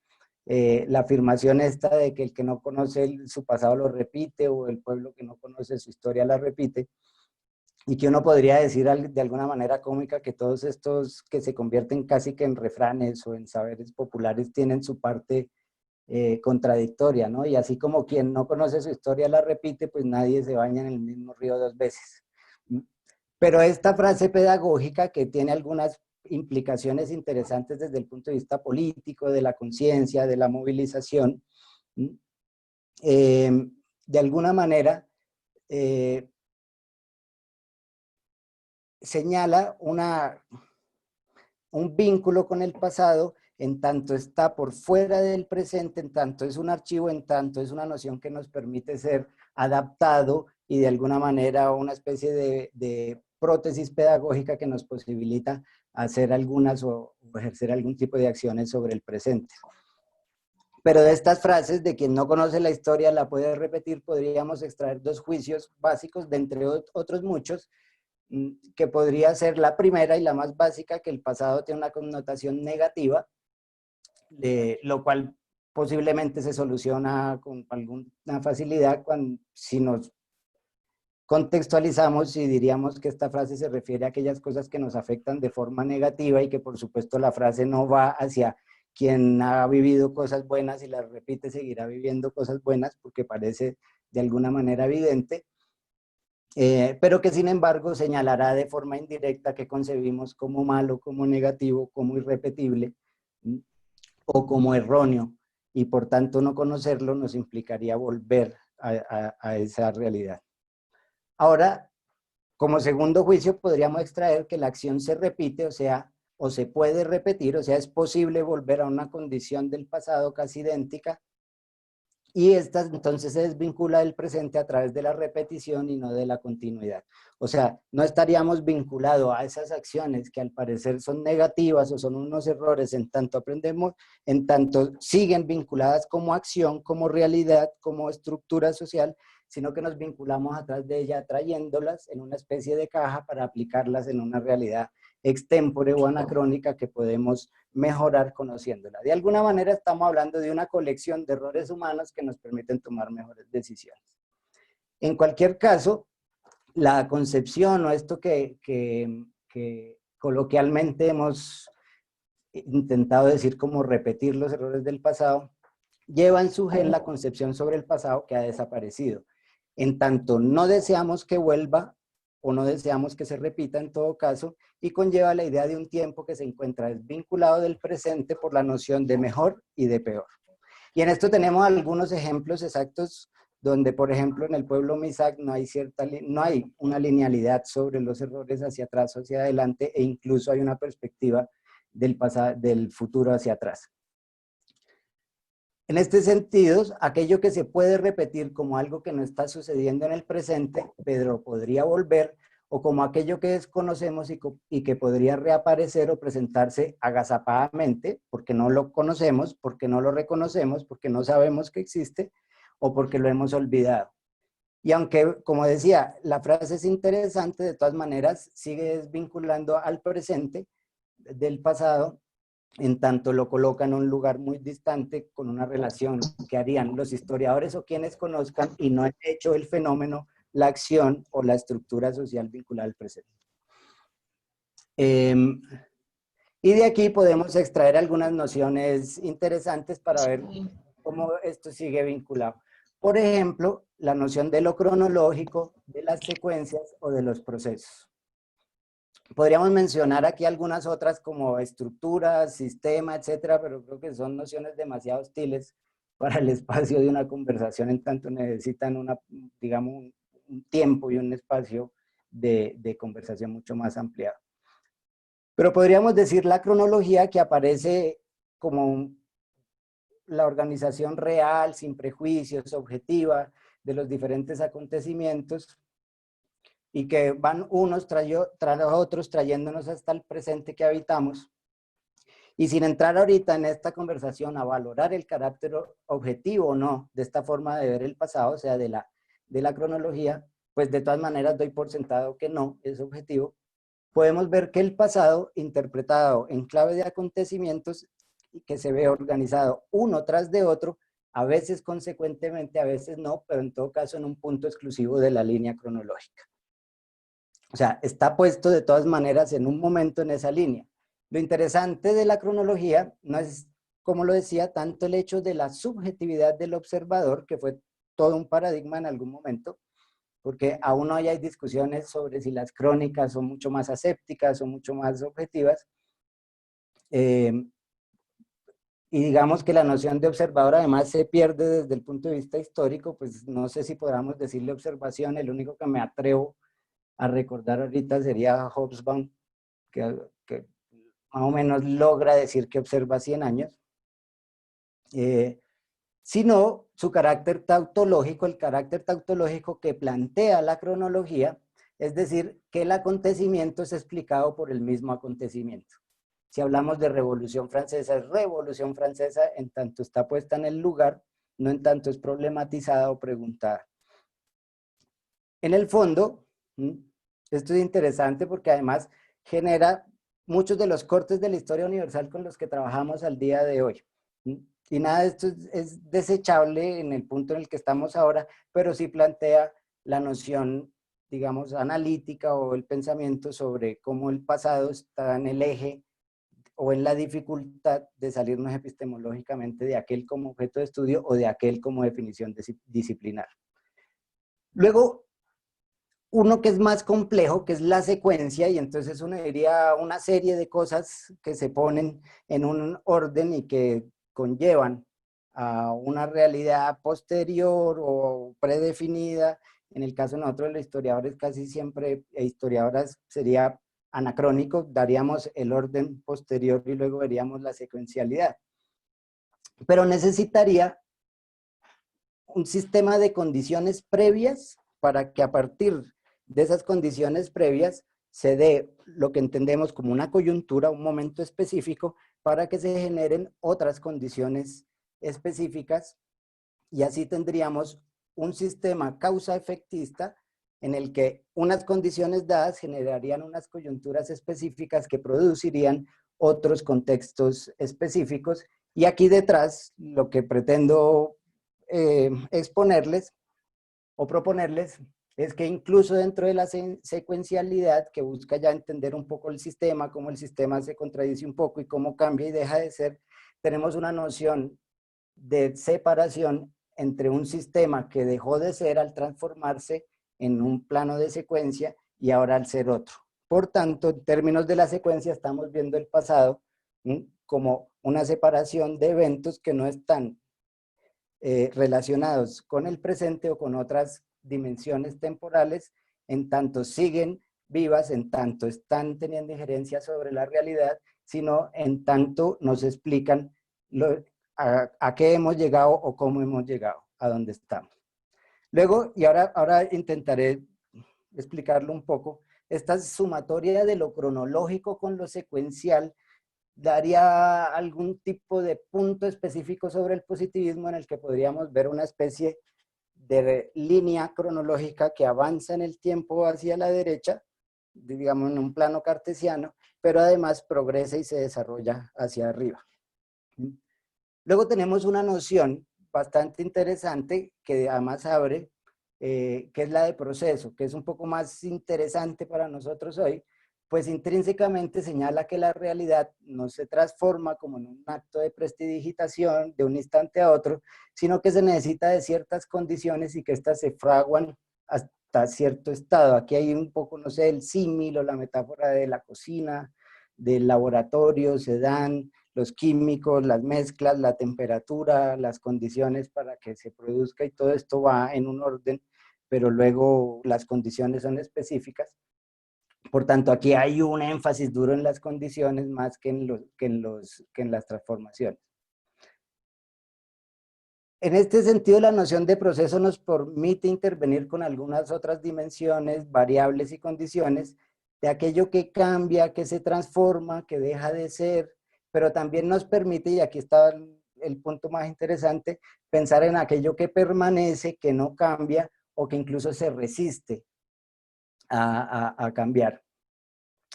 la afirmación esta de que el que no conoce su pasado lo repite, o el pueblo que no conoce su historia la repite, y que uno podría decir de alguna manera cómica que todos estos que se convierten casi que en refranes o en saberes populares tienen su parte contradictoria, ¿no? Y así como quien no conoce su historia la repite, pues nadie se baña en el mismo río dos veces. Pero esta frase pedagógica, que tiene algunas implicaciones interesantes desde el punto de vista político, de la conciencia, de la movilización. De alguna manera, señala un vínculo con el pasado, en tanto está por fuera del presente, en tanto es un archivo, en tanto es una noción que nos permite ser adaptado y de alguna manera una especie de prótesis pedagógica que nos posibilita hacer algunas o ejercer algún tipo de acciones sobre el presente. Pero de estas frases, de quien no conoce la historia la puede repetir, podríamos extraer dos juicios básicos, de entre otros muchos, que podría ser la primera y la más básica, que el pasado tiene una connotación negativa, lo cual posiblemente se soluciona con alguna facilidad si nos contextualizamos y diríamos que esta frase se refiere a aquellas cosas que nos afectan de forma negativa y que por supuesto la frase no va hacia quien ha vivido cosas buenas y las repite seguirá viviendo cosas buenas, porque parece de alguna manera evidente, pero que sin embargo señalará de forma indirecta que concebimos como malo, como negativo, como irrepetible o como erróneo, y por tanto no conocerlo nos implicaría volver a esa realidad. Ahora, como segundo juicio podríamos extraer que la acción se repite, o se puede repetir, o sea, es posible volver a una condición del pasado casi idéntica, y esta entonces se desvincula del presente a través de la repetición y no de la continuidad. O sea, no estaríamos vinculados a esas acciones que al parecer son negativas o son unos errores en tanto aprendemos, en tanto siguen vinculadas como acción, como realidad, como estructura social, sino que nos vinculamos a través de ella trayéndolas en una especie de caja para aplicarlas en una realidad extémpore o anacrónica que podemos mejorar conociéndola. De alguna manera estamos hablando de una colección de errores humanos que nos permiten tomar mejores decisiones. En cualquier caso, la concepción o esto que coloquialmente hemos intentado decir como repetir los errores del pasado, lleva en su gen la concepción sobre el pasado que ha desaparecido. En tanto no deseamos que vuelva o no deseamos que se repita en todo caso, y conlleva la idea de un tiempo que se encuentra desvinculado del presente por la noción de mejor y de peor. Y en esto tenemos algunos ejemplos exactos donde, por ejemplo, en el pueblo Misak no hay una linealidad sobre los errores hacia atrás o hacia adelante, e incluso hay una perspectiva del futuro hacia atrás. En este sentido, aquello que se puede repetir como algo que no está sucediendo en el presente, pero podría volver, o como aquello que desconocemos y que podría reaparecer o presentarse agazapadamente, porque no lo conocemos, porque no lo reconocemos, porque no sabemos que existe, o porque lo hemos olvidado. Y aunque, como decía, la frase es interesante, de todas maneras sigue desvinculando al presente del pasado, en tanto lo coloca en un lugar muy distante con una relación que harían los historiadores o quienes conozcan y no han hecho el fenómeno, la acción o la estructura social vinculada al presente. Y de aquí podemos extraer algunas nociones interesantes para ver cómo esto sigue vinculado. Por ejemplo, la noción de lo cronológico, de las secuencias o de los procesos. Podríamos mencionar aquí algunas otras como estructura, sistema, etcétera, pero creo que son nociones demasiado hostiles para el espacio de una conversación, en tanto necesitan digamos, un tiempo y un espacio de conversación mucho más ampliado. Pero podríamos decir la cronología, que aparece como la organización real, sin prejuicios, objetiva de los diferentes acontecimientos, y que van unos tras otros trayéndonos hasta el presente que habitamos. Y sin entrar ahorita en esta conversación a valorar el carácter objetivo o no de esta forma de ver el pasado, o sea, de la cronología, pues de todas maneras doy por sentado que no es objetivo. Podemos ver que el pasado, interpretado en clave de acontecimientos, que se ve organizado uno tras de otro, a veces consecuentemente, a veces no, pero en todo caso en un punto exclusivo de la línea cronológica. O sea, está puesto de todas maneras en un momento en esa línea. Lo interesante de la cronología no es, como lo decía, tanto el hecho de la subjetividad del observador, que fue todo un paradigma en algún momento, porque aún hoy hay discusiones sobre si las crónicas son mucho más asépticas o mucho más objetivas, Y digamos que la noción de observador además se pierde desde el punto de vista histórico, pues no sé si podamos decirle observación, el único que me atrevo a recordar ahorita sería Hobsbawm, que más o menos logra decir que observa 100 años, sino su carácter tautológico, el carácter tautológico que plantea la cronología, es decir, que el acontecimiento es explicado por el mismo acontecimiento. Si hablamos de Revolución Francesa, es Revolución Francesa en tanto está puesta en el lugar, no en tanto es problematizada o preguntada. En el fondo, esto es interesante porque además genera muchos de los cortes de la historia universal con los que trabajamos al día de hoy. Y nada de esto es desechable en el punto en el que estamos ahora, pero sí plantea la noción, digamos, analítica o el pensamiento sobre cómo el pasado está en el eje o en la dificultad de salirnos epistemológicamente de aquel como objeto de estudio o de aquel como definición disciplinar. Luego, uno que es más complejo, que es la secuencia, y entonces uno diría una serie de cosas que se ponen en un orden y que conllevan a una realidad posterior o predefinida. En el caso de nosotros los historiadores casi siempre, historiadoras, sería anacrónico, daríamos el orden posterior y luego veríamos la secuencialidad. Pero necesitaría un sistema de condiciones previas para que a partir de esas condiciones previas se dé lo que entendemos como una coyuntura, un momento específico, para que se generen otras condiciones específicas y así tendríamos un sistema causa-efectista en el que unas condiciones dadas generarían unas coyunturas específicas que producirían otros contextos específicos. Y aquí detrás lo que pretendo exponerles o proponerles es que incluso dentro de la secuencialidad, que busca ya entender un poco el sistema, cómo el sistema se contradice un poco y cómo cambia y deja de ser, tenemos una noción de separación entre un sistema que dejó de ser al transformarse en un plano de secuencia y ahora al ser otro. Por tanto, en términos de la secuencia estamos viendo el pasado como una separación de eventos que no están relacionados con el presente o con otras dimensiones temporales, en tanto siguen vivas, en tanto están teniendo injerencia sobre la realidad, sino en tanto nos explican a qué hemos llegado o cómo hemos llegado, a dónde estamos. Luego, y ahora intentaré explicarlo un poco, esta sumatoria de lo cronológico con lo secuencial daría algún tipo de punto específico sobre el positivismo en el que podríamos ver una especie de línea cronológica que avanza en el tiempo hacia la derecha, digamos en un plano cartesiano, pero además progresa y se desarrolla hacia arriba. Luego tenemos una noción bastante interesante que además abre, que es la de proceso, que es un poco más interesante para nosotros hoy, pues intrínsecamente señala que la realidad no se transforma como en un acto de prestidigitación de un instante a otro, sino que se necesita de ciertas condiciones y que éstas se fraguan hasta cierto estado. Aquí hay un poco, no sé, el símil o la metáfora de la cocina, del laboratorio, se dan los químicos, las mezclas, la temperatura, las condiciones para que se produzca y todo esto va en un orden, pero luego las condiciones son específicas. Por tanto, aquí hay un énfasis duro en las condiciones más que en las transformaciones. En este sentido, la noción de proceso nos permite intervenir con algunas otras dimensiones, variables y condiciones de aquello que cambia, que se transforma, que deja de ser, pero también nos permite, y aquí está el punto más interesante, pensar en aquello que permanece, que no cambia o que incluso se resiste a cambiar.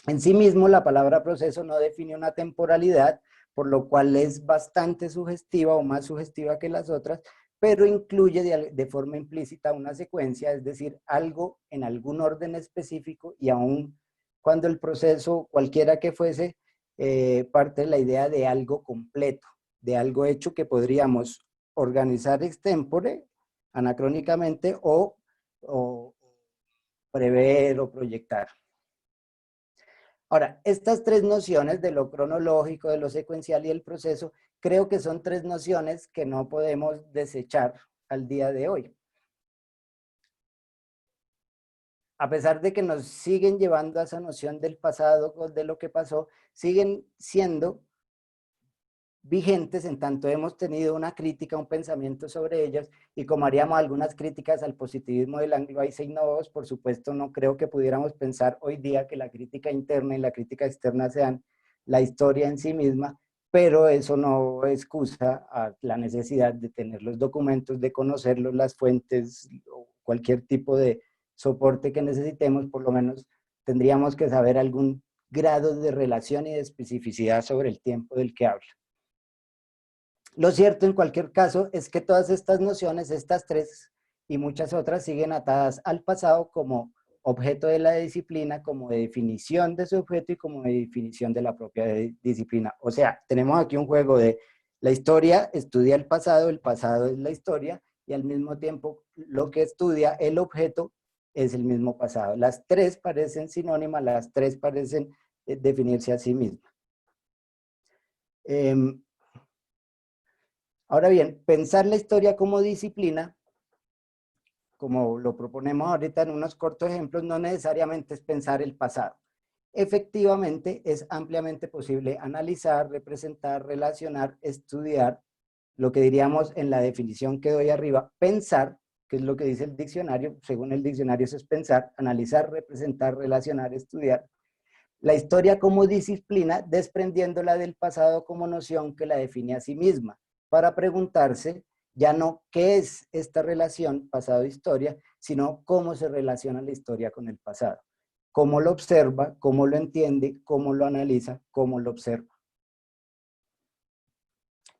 En sí mismo, la palabra proceso no define una temporalidad, por lo cual es bastante sugestiva o más sugestiva que las otras, pero incluye de forma implícita una secuencia, es decir, algo en algún orden específico, y aún cuando el proceso, cualquiera que fuese, parte de la idea de algo completo, de algo hecho que podríamos organizar extempore, anacrónicamente, o prever o proyectar. Ahora, estas tres nociones de lo cronológico, de lo secuencial y el proceso, creo que son tres nociones que no podemos desechar al día de hoy. A pesar de que nos siguen llevando a esa noción del pasado, de lo que pasó, siguen siendo vigentes en tanto hemos tenido una crítica, un pensamiento sobre ellas, y como haríamos algunas críticas al positivismo del Anglo-Einstein Novos, por supuesto no creo que pudiéramos pensar hoy día que la crítica interna y la crítica externa sean la historia en sí misma, pero eso no excusa a la necesidad de tener los documentos, de conocerlos, las fuentes, o cualquier tipo de soporte que necesitemos. Por lo menos tendríamos que saber algún grado de relación y de especificidad sobre el tiempo del que habla. Lo cierto en cualquier caso es que todas estas nociones, estas tres y muchas otras, siguen atadas al pasado como objeto de la disciplina, como de definición de su objeto y como de definición de la propia disciplina. O sea, tenemos aquí un juego de la historia estudia el pasado es la historia, y al mismo tiempo lo que estudia el objeto es el mismo pasado. Las tres parecen sinónimas, las tres parecen definirse a sí mismas. Ahora bien, pensar la historia como disciplina, como lo proponemos ahorita en unos cortos ejemplos, no necesariamente es pensar el pasado. Efectivamente, es ampliamente posible analizar, representar, relacionar, estudiar, lo que diríamos en la definición que doy arriba, pensar, que es lo que dice el diccionario. Según el diccionario eso es pensar, analizar, representar, relacionar, estudiar. La historia como disciplina, desprendiéndola del pasado como noción que la define a sí misma, para preguntarse ya no qué es esta relación pasado-historia, sino cómo se relaciona la historia con el pasado. Cómo lo observa, cómo lo entiende, cómo lo analiza, cómo lo observa.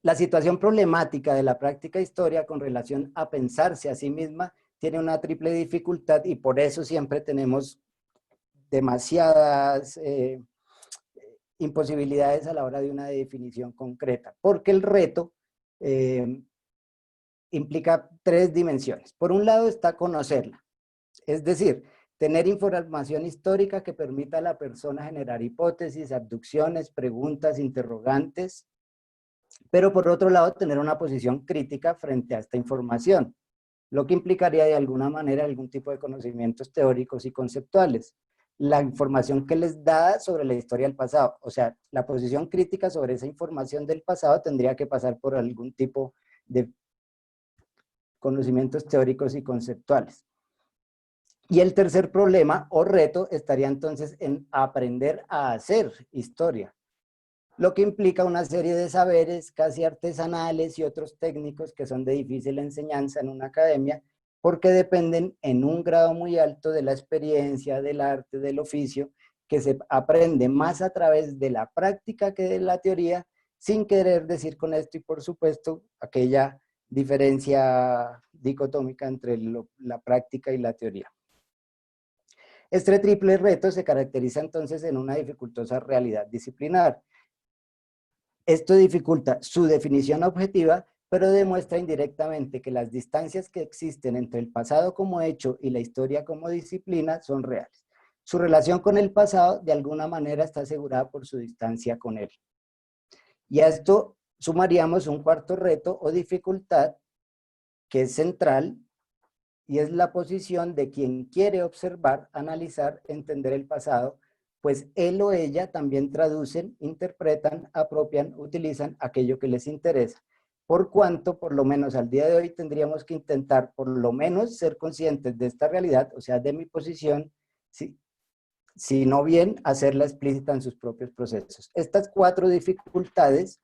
La situación problemática de la práctica historia con relación a pensarse a sí misma tiene una triple dificultad, y por eso siempre tenemos demasiadas imposibilidades a la hora de una definición concreta, porque el reto implica tres dimensiones. Por un lado está conocerla, es decir, tener información histórica que permita a la persona generar hipótesis, abducciones, preguntas, interrogantes, pero por otro lado tener una posición crítica frente a esta información, lo que implicaría de alguna manera algún tipo de conocimientos teóricos y conceptuales. La información que les da sobre la historia del pasado, o sea, la posición crítica sobre esa información del pasado tendría que pasar por algún tipo de conocimientos teóricos y conceptuales. Y el tercer problema o reto estaría entonces en aprender a hacer historia, lo que implica una serie de saberes casi artesanales y otros técnicos que son de difícil enseñanza en una academia, porque dependen en un grado muy alto de la experiencia, del arte, del oficio, que se aprende más a través de la práctica que de la teoría, sin querer decir con esto, y por supuesto, aquella diferencia dicotómica entre la práctica y la teoría. Este triple reto se caracteriza entonces en una dificultosa realidad disciplinar. Esto dificulta su definición objetiva, pero demuestra indirectamente que las distancias que existen entre el pasado como hecho y la historia como disciplina son reales. Su relación con el pasado de alguna manera está asegurada por su distancia con él. Y a esto sumaríamos un cuarto reto o dificultad que es central, y es la posición de quien quiere observar, analizar, entender el pasado, pues él o ella también traducen, interpretan, apropian, utilizan aquello que les interesa. Por cuanto, por lo menos al día de hoy, tendríamos que intentar por lo menos ser conscientes de esta realidad, o sea, de mi posición, si no bien hacerla explícita en sus propios procesos. Estas cuatro dificultades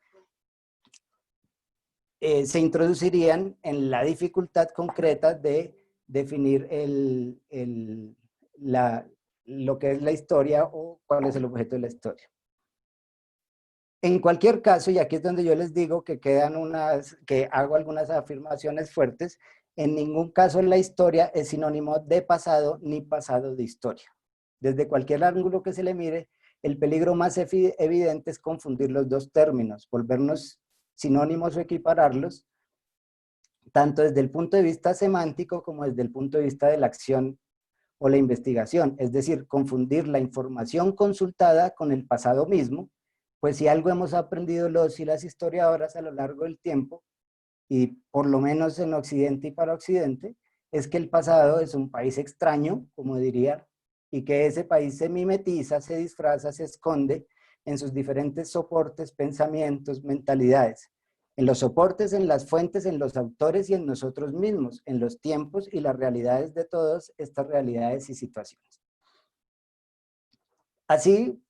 se introducirían en la dificultad concreta de definir lo que es la historia o cuál es el objeto de la historia. En cualquier caso, y aquí es donde yo les digo que que hago algunas afirmaciones fuertes, en ningún caso la historia es sinónimo de pasado ni pasado de historia. Desde cualquier ángulo que se le mire, el peligro más evidente es confundir los dos términos, volvernos sinónimos o equipararlos, tanto desde el punto de vista semántico como desde el punto de vista de la acción o la investigación, es decir, confundir la información consultada con el pasado mismo, pues si algo hemos aprendido los y las historiadoras a lo largo del tiempo, y por lo menos en Occidente y para Occidente, es que el pasado es un país extraño, como diría, y que ese país se mimetiza, se disfraza, se esconde en sus diferentes soportes, pensamientos, mentalidades. En los soportes, en las fuentes, en los autores y en nosotros mismos, en los tiempos y las realidades de todas estas realidades y situaciones. Así,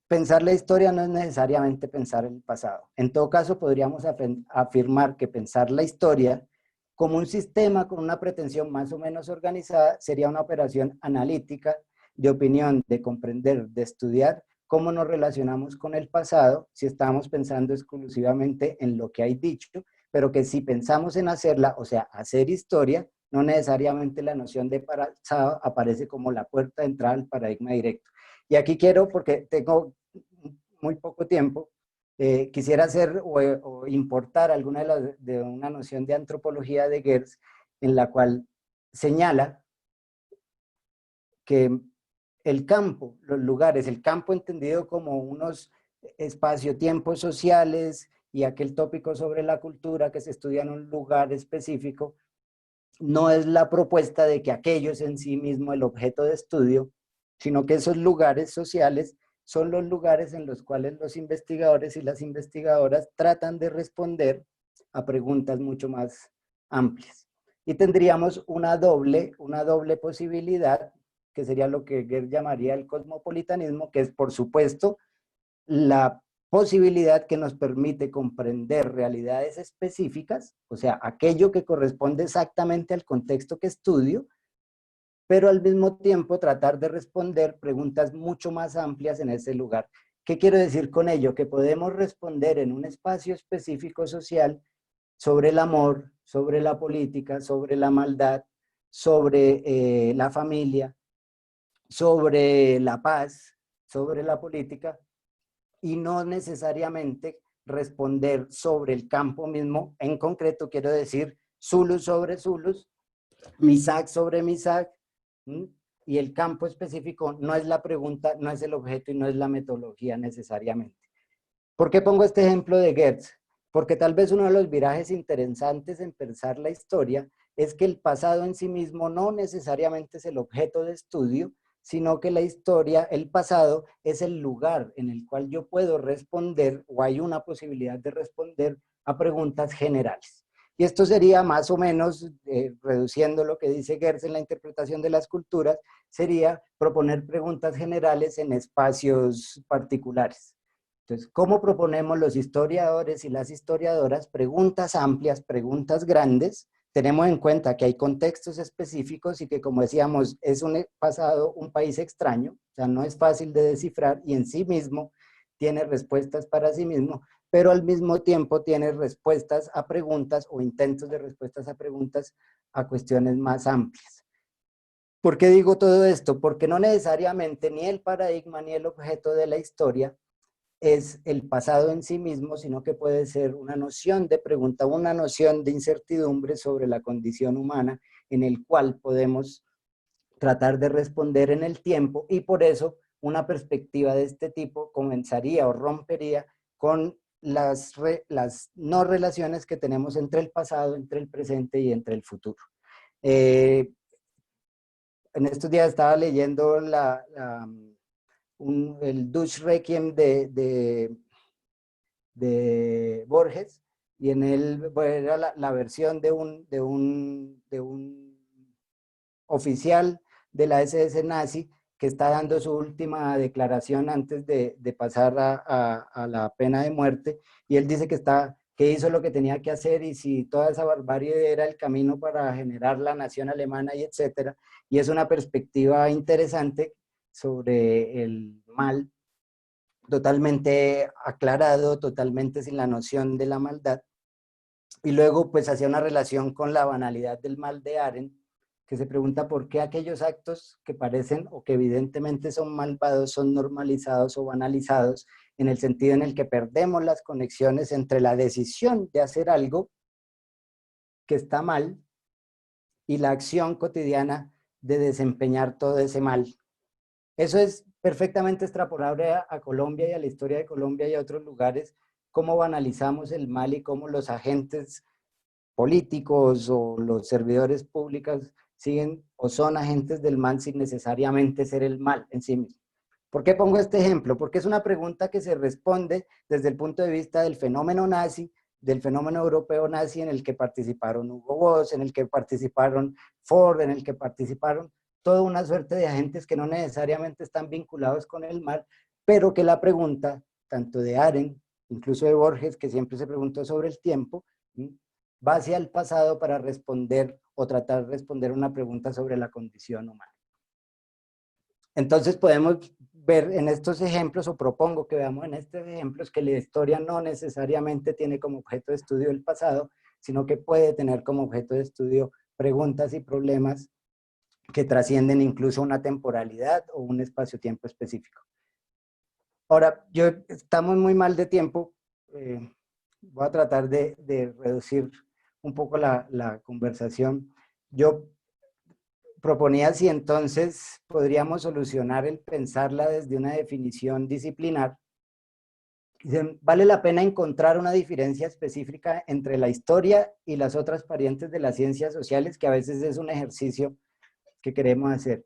pensar la historia no es necesariamente pensar el pasado. En todo caso, podríamos afirmar que pensar la historia como un sistema con una pretensión más o menos organizada sería una operación analítica, de opinión, de comprender, de estudiar cómo nos relacionamos con el pasado si estamos pensando exclusivamente en lo que hay dicho, pero que si pensamos en hacerla, o sea, hacer historia, no necesariamente la noción de pasado aparece como la puerta de entrada al paradigma directo. Y aquí quiero, porque tengo muy poco tiempo, quisiera hacer o importar alguna de una noción de antropología de Geertz, en la cual señala que el campo, los lugares, el campo entendido como unos espacio-tiempos sociales y aquel tópico sobre la cultura que se estudia en un lugar específico, no es la propuesta de que aquello es en sí mismo el objeto de estudio, sino que esos lugares sociales son los lugares en los cuales los investigadores y las investigadoras tratan de responder a preguntas mucho más amplias. Y tendríamos una doble posibilidad, que sería lo que Geertz llamaría el cosmopolitanismo, que es, por supuesto, la posibilidad que nos permite comprender realidades específicas, o sea, aquello que corresponde exactamente al contexto que estudio, pero al mismo tiempo tratar de responder preguntas mucho más amplias en ese lugar. ¿Qué quiero decir con ello? Que podemos responder en un espacio específico social sobre el amor, sobre la política, sobre la maldad, sobre la familia, sobre la paz, sobre la política, y no necesariamente responder sobre el campo mismo. En concreto quiero decir Zulus sobre Zulus, Misak sobre Misak, y el campo específico no es la pregunta, no es el objeto y no es la metodología necesariamente. ¿Por qué pongo este ejemplo de Geertz? Porque tal vez uno de los virajes interesantes en pensar la historia es que el pasado en sí mismo no necesariamente es el objeto de estudio, sino que la historia, el pasado, es el lugar en el cual yo puedo responder o hay una posibilidad de responder a preguntas generales. Y esto sería más o menos, reduciendo lo que dice Geertz en la interpretación de las culturas, sería proponer preguntas generales en espacios particulares. Entonces, ¿cómo proponemos los historiadores y las historiadoras preguntas amplias, preguntas grandes? Tenemos en cuenta que hay contextos específicos y que, como decíamos, es un pasado, un país extraño, o sea, no es fácil de descifrar y en sí mismo tiene respuestas para sí mismo, pero al mismo tiempo tiene respuestas a preguntas o intentos de respuestas a preguntas a cuestiones más amplias. ¿Por qué digo todo esto? Porque no necesariamente ni el paradigma ni el objeto de la historia es el pasado en sí mismo, sino que puede ser una noción de pregunta, una noción de incertidumbre sobre la condición humana en el cual podemos tratar de responder en el tiempo, y por eso una perspectiva de este tipo comenzaría o rompería con las no relaciones que tenemos entre el pasado, entre el presente y entre el futuro. En estos días estaba leyendo el Deutsche Requiem de Borges, y en él era la versión de un oficial de la SS nazi que está dando su última declaración antes de pasar a la pena de muerte, y él dice que hizo lo que tenía que hacer, y si toda esa barbarie era el camino para generar la nación alemana y etcétera, y es una perspectiva interesante sobre el mal, totalmente aclarado, totalmente sin la noción de la maldad. Y luego pues hacía una relación con la banalidad del mal de Arendt, que se pregunta por qué aquellos actos que parecen o que evidentemente son malvados son normalizados o banalizados, en el sentido en el que perdemos las conexiones entre la decisión de hacer algo que está mal y la acción cotidiana de desempeñar todo ese mal. Eso es perfectamente extrapolable a Colombia y a la historia de Colombia y a otros lugares, cómo banalizamos el mal y cómo los agentes políticos o los servidores públicos siguen o son agentes del mal sin necesariamente ser el mal en sí mismo. ¿Por qué pongo este ejemplo? Porque es una pregunta que se responde desde el punto de vista del fenómeno nazi, del fenómeno europeo nazi en el que participaron Hugo Boss, en el que participaron Ford, en el que participaron toda una suerte de agentes que no necesariamente están vinculados con el mal, pero que la pregunta, tanto de Arendt, incluso de Borges, que siempre se preguntó sobre el tiempo, va hacia el pasado para responder o tratar de responder una pregunta sobre la condición humana. Entonces podemos ver en estos ejemplos, o propongo que veamos en estos ejemplos, que la historia no necesariamente tiene como objeto de estudio el pasado, sino que puede tener como objeto de estudio preguntas y problemas que trascienden incluso una temporalidad o un espacio-tiempo específico. Ahora, estamos muy mal de tiempo, voy a tratar de reducir un poco la conversación. Yo proponía si entonces podríamos solucionar el pensarla desde una definición disciplinar. Vale la pena encontrar una diferencia específica entre la historia y las otras variantes de las ciencias sociales, que a veces es un ejercicio que queremos hacer.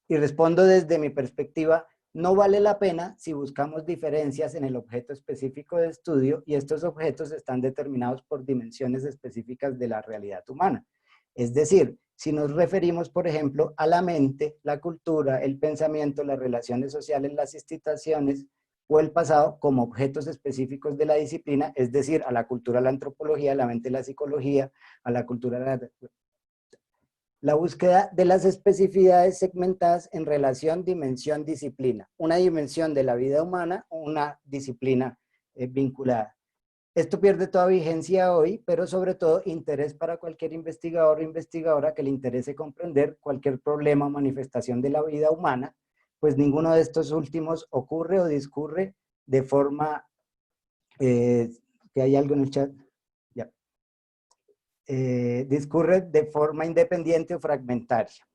Y respondo desde mi perspectiva, no vale la pena si buscamos diferencias en el objeto específico de estudio y estos objetos están determinados por dimensiones específicas de la realidad humana. Es decir, si nos referimos, por ejemplo, a la mente, la cultura, el pensamiento, las relaciones sociales, las instituciones o el pasado como objetos específicos de la disciplina, es decir, a la cultura, la antropología, a la mente, la psicología, a la cultura, la búsqueda de las especificidades segmentadas en relación, dimensión, disciplina. Una dimensión de la vida humana o una disciplina vinculada. Esto pierde toda vigencia hoy, pero sobre todo interés para cualquier investigador o investigadora que le interese comprender cualquier problema o manifestación de la vida humana, pues ninguno de estos últimos ocurre o discurre de forma, que hay algo en el chat, ya. Discurre de forma independiente o fragmentaria.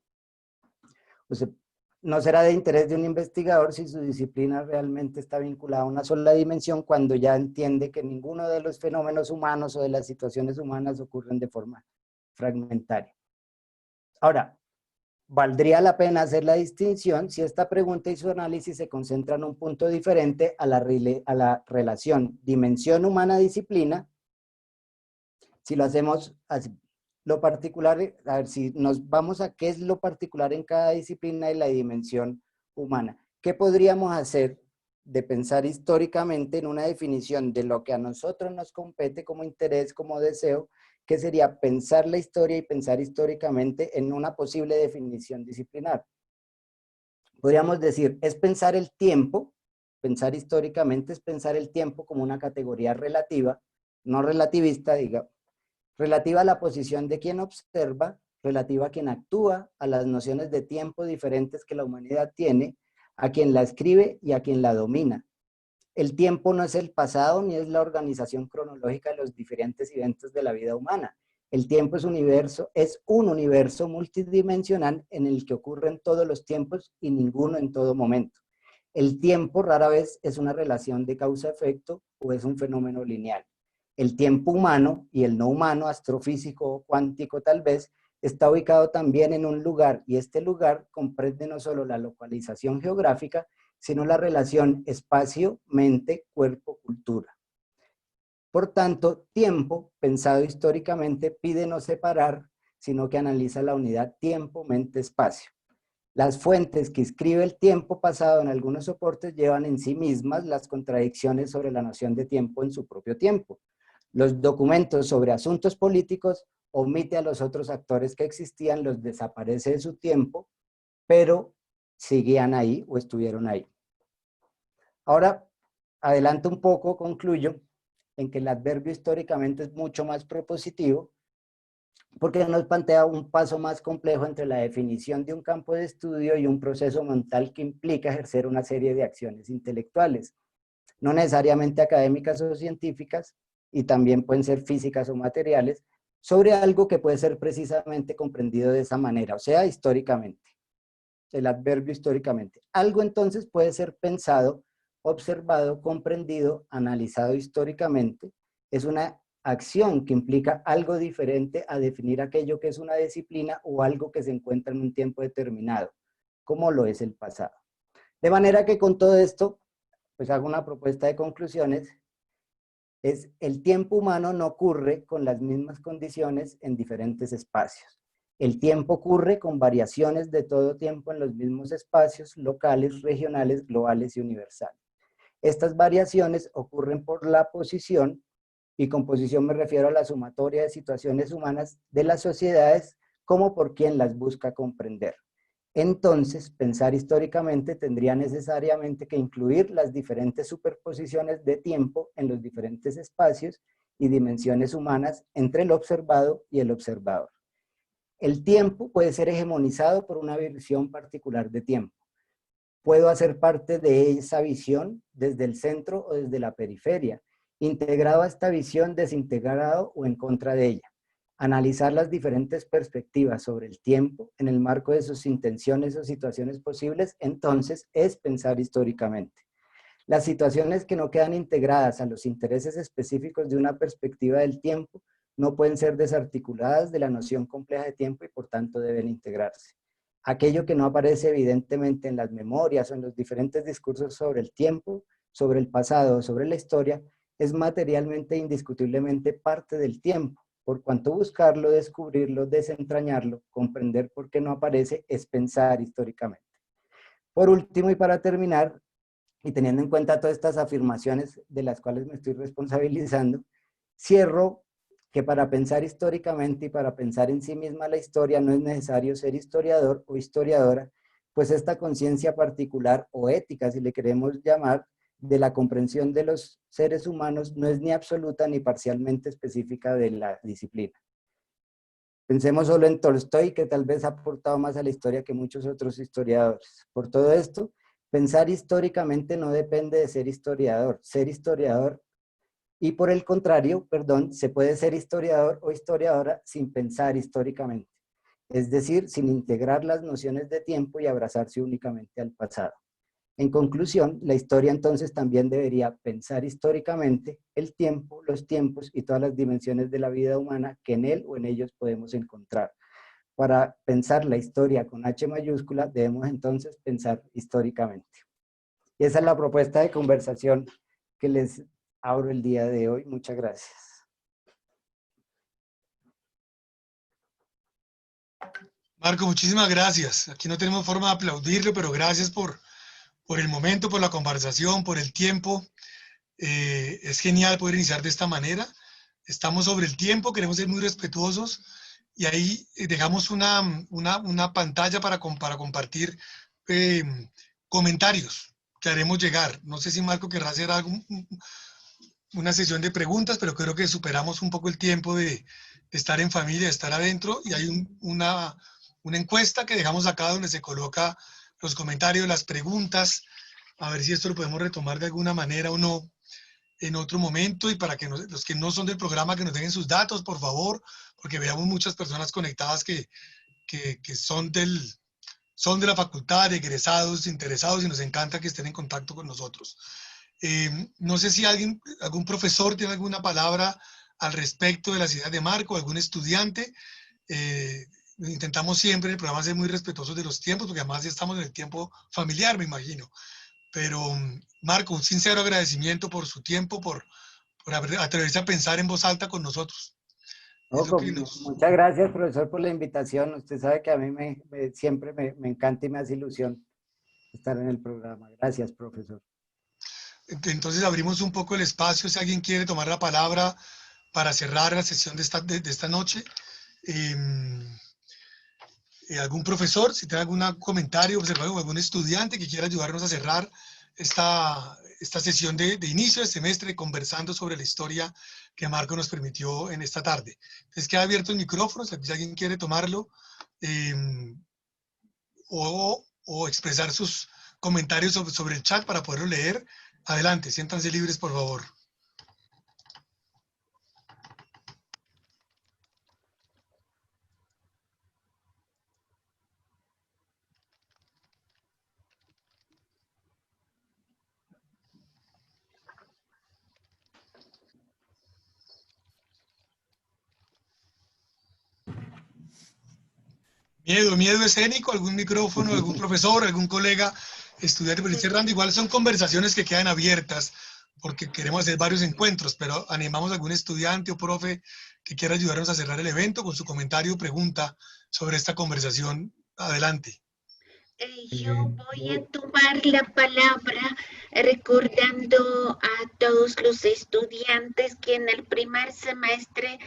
O sea, no será de interés de un investigador si su disciplina realmente está vinculada a una sola dimensión cuando ya entiende que ninguno de los fenómenos humanos o de las situaciones humanas ocurren de forma fragmentaria. Ahora, valdría la pena hacer la distinción si esta pregunta y su análisis se concentran en un punto diferente a la relación dimensión humana-disciplina. Si lo hacemos así, lo particular, a ver, si nos vamos a qué es lo particular en cada disciplina y la dimensión humana. ¿Qué podríamos hacer de pensar históricamente en una definición de lo que a nosotros nos compete como interés, como deseo, que sería pensar la historia y pensar históricamente en una posible definición disciplinar? Podríamos decir, es pensar el tiempo, pensar históricamente es pensar el tiempo como una categoría relativa, no relativista, digamos, relativa a la posición de quien observa, relativa a quien actúa, a las nociones de tiempo diferentes que la humanidad tiene, a quien la escribe y a quien la domina. El tiempo no es el pasado ni es la organización cronológica de los diferentes eventos de la vida humana. El tiempo es un universo multidimensional en el que ocurren todos los tiempos y ninguno en todo momento. El tiempo rara vez es una relación de causa-efecto o es un fenómeno lineal. El tiempo humano y el no humano, astrofísico o cuántico tal vez, está ubicado también en un lugar y este lugar comprende no solo la localización geográfica, sino la relación espacio, mente, cuerpo, cultura. Por tanto, tiempo, pensado históricamente, pide no separar, sino que analiza la unidad tiempo, mente, espacio. Las fuentes que escribe el tiempo pasado en algunos soportes llevan en sí mismas las contradicciones sobre la noción de tiempo en su propio tiempo. Los documentos sobre asuntos políticos omite a los otros actores que existían, los desaparece de su tiempo, pero seguían ahí o estuvieron ahí. Ahora, adelanto un poco, concluyo, en que el adverbio históricamente es mucho más propositivo, porque nos plantea un paso más complejo entre la definición de un campo de estudio y un proceso mental que implica ejercer una serie de acciones intelectuales, no necesariamente académicas o científicas, y también pueden ser físicas o materiales, sobre algo que puede ser precisamente comprendido de esa manera, o sea, históricamente. El adverbio históricamente. Algo entonces puede ser pensado, observado, comprendido, analizado históricamente. Es una acción que implica algo diferente a definir aquello que es una disciplina o algo que se encuentra en un tiempo determinado, como lo es el pasado. De manera que con todo esto, pues hago una propuesta de conclusiones. El tiempo humano no ocurre con las mismas condiciones en diferentes espacios. El tiempo ocurre con variaciones de todo tiempo en los mismos espacios locales, regionales, globales y universales. Estas variaciones ocurren por la posición, y con posición me refiero a la sumatoria de situaciones humanas de las sociedades, como por quien las busca comprender. Entonces, pensar históricamente tendría necesariamente que incluir las diferentes superposiciones de tiempo en los diferentes espacios y dimensiones humanas entre el observado y el observador. El tiempo puede ser hegemonizado por una visión particular de tiempo. Puedo hacer parte de esa visión desde el centro o desde la periferia, integrado a esta visión, desintegrado o en contra de ella. Analizar las diferentes perspectivas sobre el tiempo en el marco de sus intenciones o situaciones posibles, entonces es pensar históricamente. Las situaciones que no quedan integradas a los intereses específicos de una perspectiva del tiempo no pueden ser desarticuladas de la noción compleja de tiempo y por tanto deben integrarse. Aquello que no aparece evidentemente en las memorias o en los diferentes discursos sobre el tiempo, sobre el pasado o sobre la historia, es materialmente e indiscutiblemente parte del tiempo, por cuanto buscarlo, descubrirlo, desentrañarlo, comprender por qué no aparece, es pensar históricamente. Por último y para terminar, y teniendo en cuenta todas estas afirmaciones de las cuales me estoy responsabilizando, cierro que para pensar históricamente y para pensar en sí misma la historia no es necesario ser historiador o historiadora, pues esta conciencia particular o ética, si le queremos llamar, de la comprensión de los seres humanos no es ni absoluta ni parcialmente específica de la disciplina. Pensemos solo en Tolstoy, que tal vez ha aportado más a la historia que muchos otros historiadores. Por todo esto, pensar históricamente no depende de ser historiador. Ser historiador, y por el contrario, se puede ser historiador o historiadora sin pensar históricamente. Es decir, sin integrar las nociones de tiempo y abrazarse únicamente al pasado. En conclusión, la historia entonces también debería pensar históricamente el tiempo, los tiempos y todas las dimensiones de la vida humana que en él o en ellos podemos encontrar. Para pensar la historia con H mayúscula, debemos entonces pensar históricamente. Y esa es la propuesta de conversación que les abro el día de hoy. Muchas gracias. Marco, muchísimas gracias. Aquí no tenemos forma de aplaudirlo, pero gracias por el momento, por la conversación, por el tiempo. Es genial poder iniciar de esta manera. Estamos sobre el tiempo, queremos ser muy respetuosos y ahí dejamos una pantalla para compartir comentarios que haremos llegar. No sé si Marco querrá hacer una sesión de preguntas, pero creo que superamos un poco el tiempo de estar en familia, de estar adentro, y hay una encuesta que dejamos acá donde se coloca los comentarios, las preguntas, a ver si esto lo podemos retomar de alguna manera o no en otro momento, y para que los que no son del programa que nos dejen sus datos, por favor, porque veamos muchas personas conectadas que son de la facultad, egresados, interesados, y nos encanta que estén en contacto con nosotros. No sé si algún profesor tiene alguna palabra al respecto de las ideas de Marco, algún estudiante. Intentamos siempre en el programa ser muy respetuosos de los tiempos, porque además ya estamos en el tiempo familiar, me imagino. Pero Marco, un sincero agradecimiento por su tiempo, por atreverse a pensar en voz alta con nosotros. Muchas gracias, profesor, por la invitación. Usted sabe que a mí siempre me encanta y me hace ilusión estar en el programa. Gracias, profesor. Entonces abrimos un poco el espacio, si alguien quiere tomar la palabra para cerrar la sesión de esta noche. Algún profesor, si tiene algún comentario, o algún estudiante que quiera ayudarnos a cerrar esta sesión de inicio de semestre, conversando sobre la historia que Marco nos permitió en esta tarde. Entonces queda abierto el micrófono, si alguien quiere tomarlo o expresar sus comentarios sobre el chat para poderlo leer. Adelante, siéntanse libres, por favor. Miedo escénico, algún micrófono, algún profesor, algún colega, estudiante por ir cerrando. Igual son conversaciones que quedan abiertas porque queremos hacer varios encuentros, pero animamos a algún estudiante o profe que quiera ayudarnos a cerrar el evento con su comentario o pregunta sobre esta conversación. Adelante. Yo voy a tomar la palabra recordando a todos los estudiantes que en el primer semestre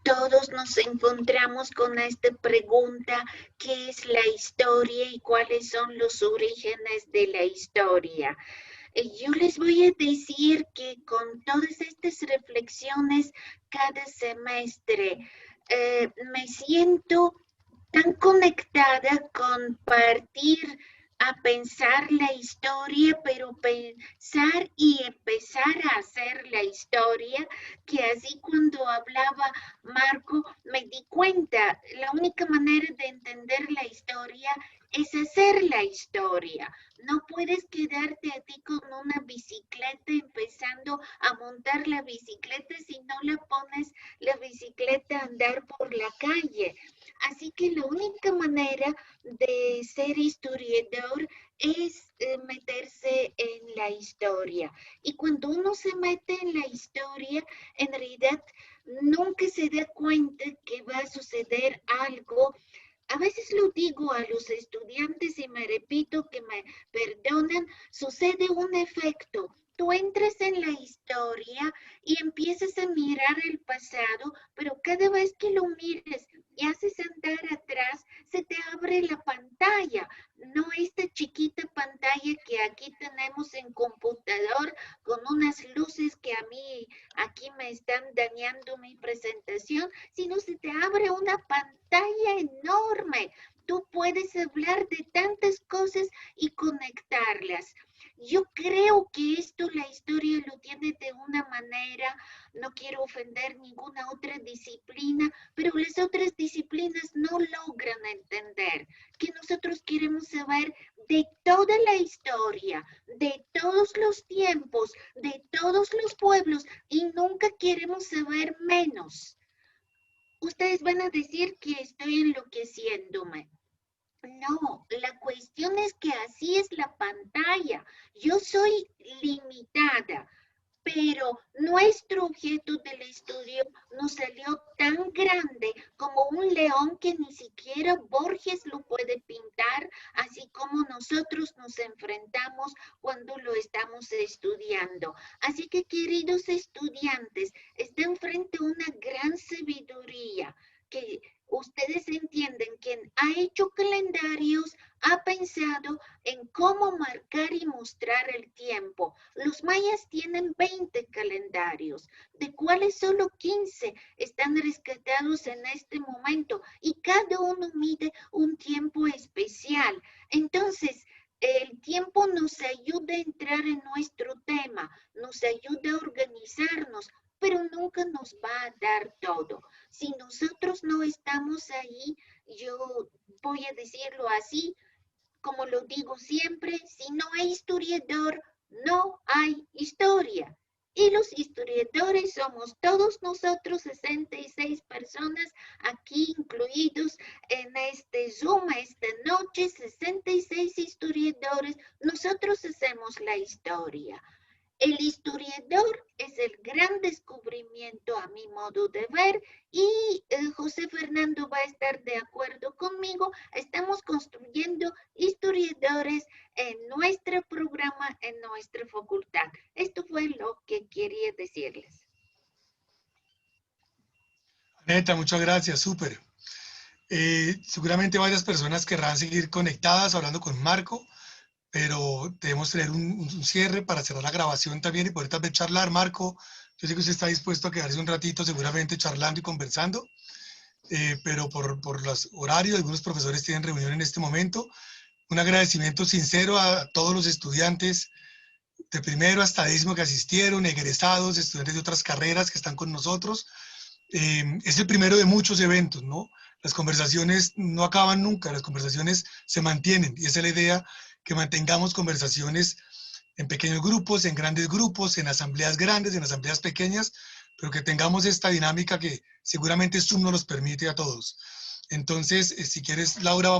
todos nos encontramos con esta pregunta: ¿qué es la historia y cuáles son los orígenes de la historia? Yo les voy a decir que con todas estas reflexiones cada semestre me siento tan conectada con partir a pensar la historia, pero pensar y empezar a hacer la historia, que así cuando hablaba Marco me di cuenta, la única manera de entender la historia es hacer la historia. No puedes quedarte a ti con una bicicleta empezando a montar la bicicleta si no le pones la bicicleta a andar por la calle. Así que la única manera de ser historiador es meterse en la historia. Y cuando uno se mete en la historia, en realidad nunca se da cuenta que va a suceder algo. A veces lo digo a los estudiantes y me repito, que me perdonan, sucede un efecto. Tú entras en la historia y empiezas a mirar el pasado, pero cada vez que lo mires y haces andar atrás, se te abre la pantalla. No esta chiquita pantalla que aquí tenemos en computador con unas luces que a mí aquí me están dañando mi presentación, sino se te abre una pantalla enorme. Tú puedes hablar de tantas cosas y conectarlas. Yo creo que esto la historia lo tiene de una manera, no quiero ofender ninguna otra disciplina, pero las otras disciplinas no logran entender que nosotros queremos saber de toda la historia, de todos los tiempos, de todos los pueblos, y nunca queremos saber menos. Ustedes van a decir que estoy enloqueciéndome. No, la cuestión es que así es la pantalla. Yo soy limitada, pero nuestro objeto del estudio nos salió tan grande como un león que ni siquiera Borges lo puede pintar, así como nosotros nos enfrentamos cuando lo estamos estudiando. Así que, queridos estudiantes, están frente a una gran sabiduría que ustedes entienden. Quien ha hecho calendarios ha pensado en cómo marcar y mostrar el tiempo. Los mayas tienen 20 calendarios, de cuales solo 15 están rescatados en este momento y cada uno mide un tiempo especial. Entonces, el tiempo nos ayuda a entrar en nuestro tema, nos ayuda a organizarnos, pero nunca nos va a dar todo. Si nosotros no estamos ahí, yo voy a decirlo así, como lo digo siempre, si no hay historiador, no hay historia. Y los historiadores somos todos nosotros, 66 personas aquí incluidos en este Zoom esta noche, 66 historiadores, nosotros hacemos la historia. El historiador es el gran descubrimiento a mi modo de ver y José Fernando va a estar de acuerdo conmigo. Estamos construyendo historiadores en nuestro programa, en nuestra facultad. Esto fue lo que quería decirles. Neta, muchas gracias, súper. Seguramente varias personas querrán seguir conectadas hablando con Marco, pero debemos tener un cierre para cerrar la grabación también y poder también charlar. Marco, yo sé que usted está dispuesto a quedarse un ratito seguramente charlando y conversando, pero por los horarios, algunos profesores tienen reunión en este momento. Un agradecimiento sincero a todos los estudiantes de primero hasta décimo que asistieron, egresados, estudiantes de otras carreras que están con nosotros. Es el primero de muchos eventos, ¿no? Las conversaciones no acaban nunca, las conversaciones se mantienen y esa es la idea, que mantengamos conversaciones en pequeños grupos, en grandes grupos, en asambleas grandes, en asambleas pequeñas, pero que tengamos esta dinámica que seguramente Zoom nos los permite a todos. Entonces, si quieres, Laura,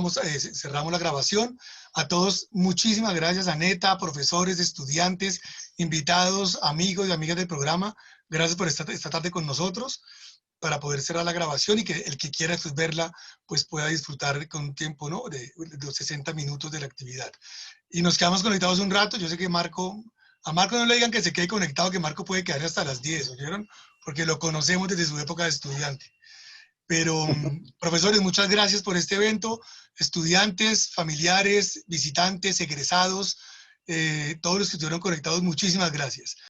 cerramos la grabación. A todos, muchísimas gracias, Aneta, profesores, estudiantes, invitados, amigos y amigas del programa. Gracias por estar esta tarde con nosotros para poder cerrar la grabación y que el que quiera pues, verla pues pueda disfrutar con un tiempo, ¿no? de los 60 minutos de la actividad. Y nos quedamos conectados un rato. Yo sé que a Marco no le digan que se quede conectado, que Marco puede quedar hasta las 10, ¿oyeron? Porque lo conocemos desde su época de estudiante. Pero, profesores, muchas gracias por este evento. Estudiantes, familiares, visitantes, egresados, todos los que estuvieron conectados, muchísimas gracias.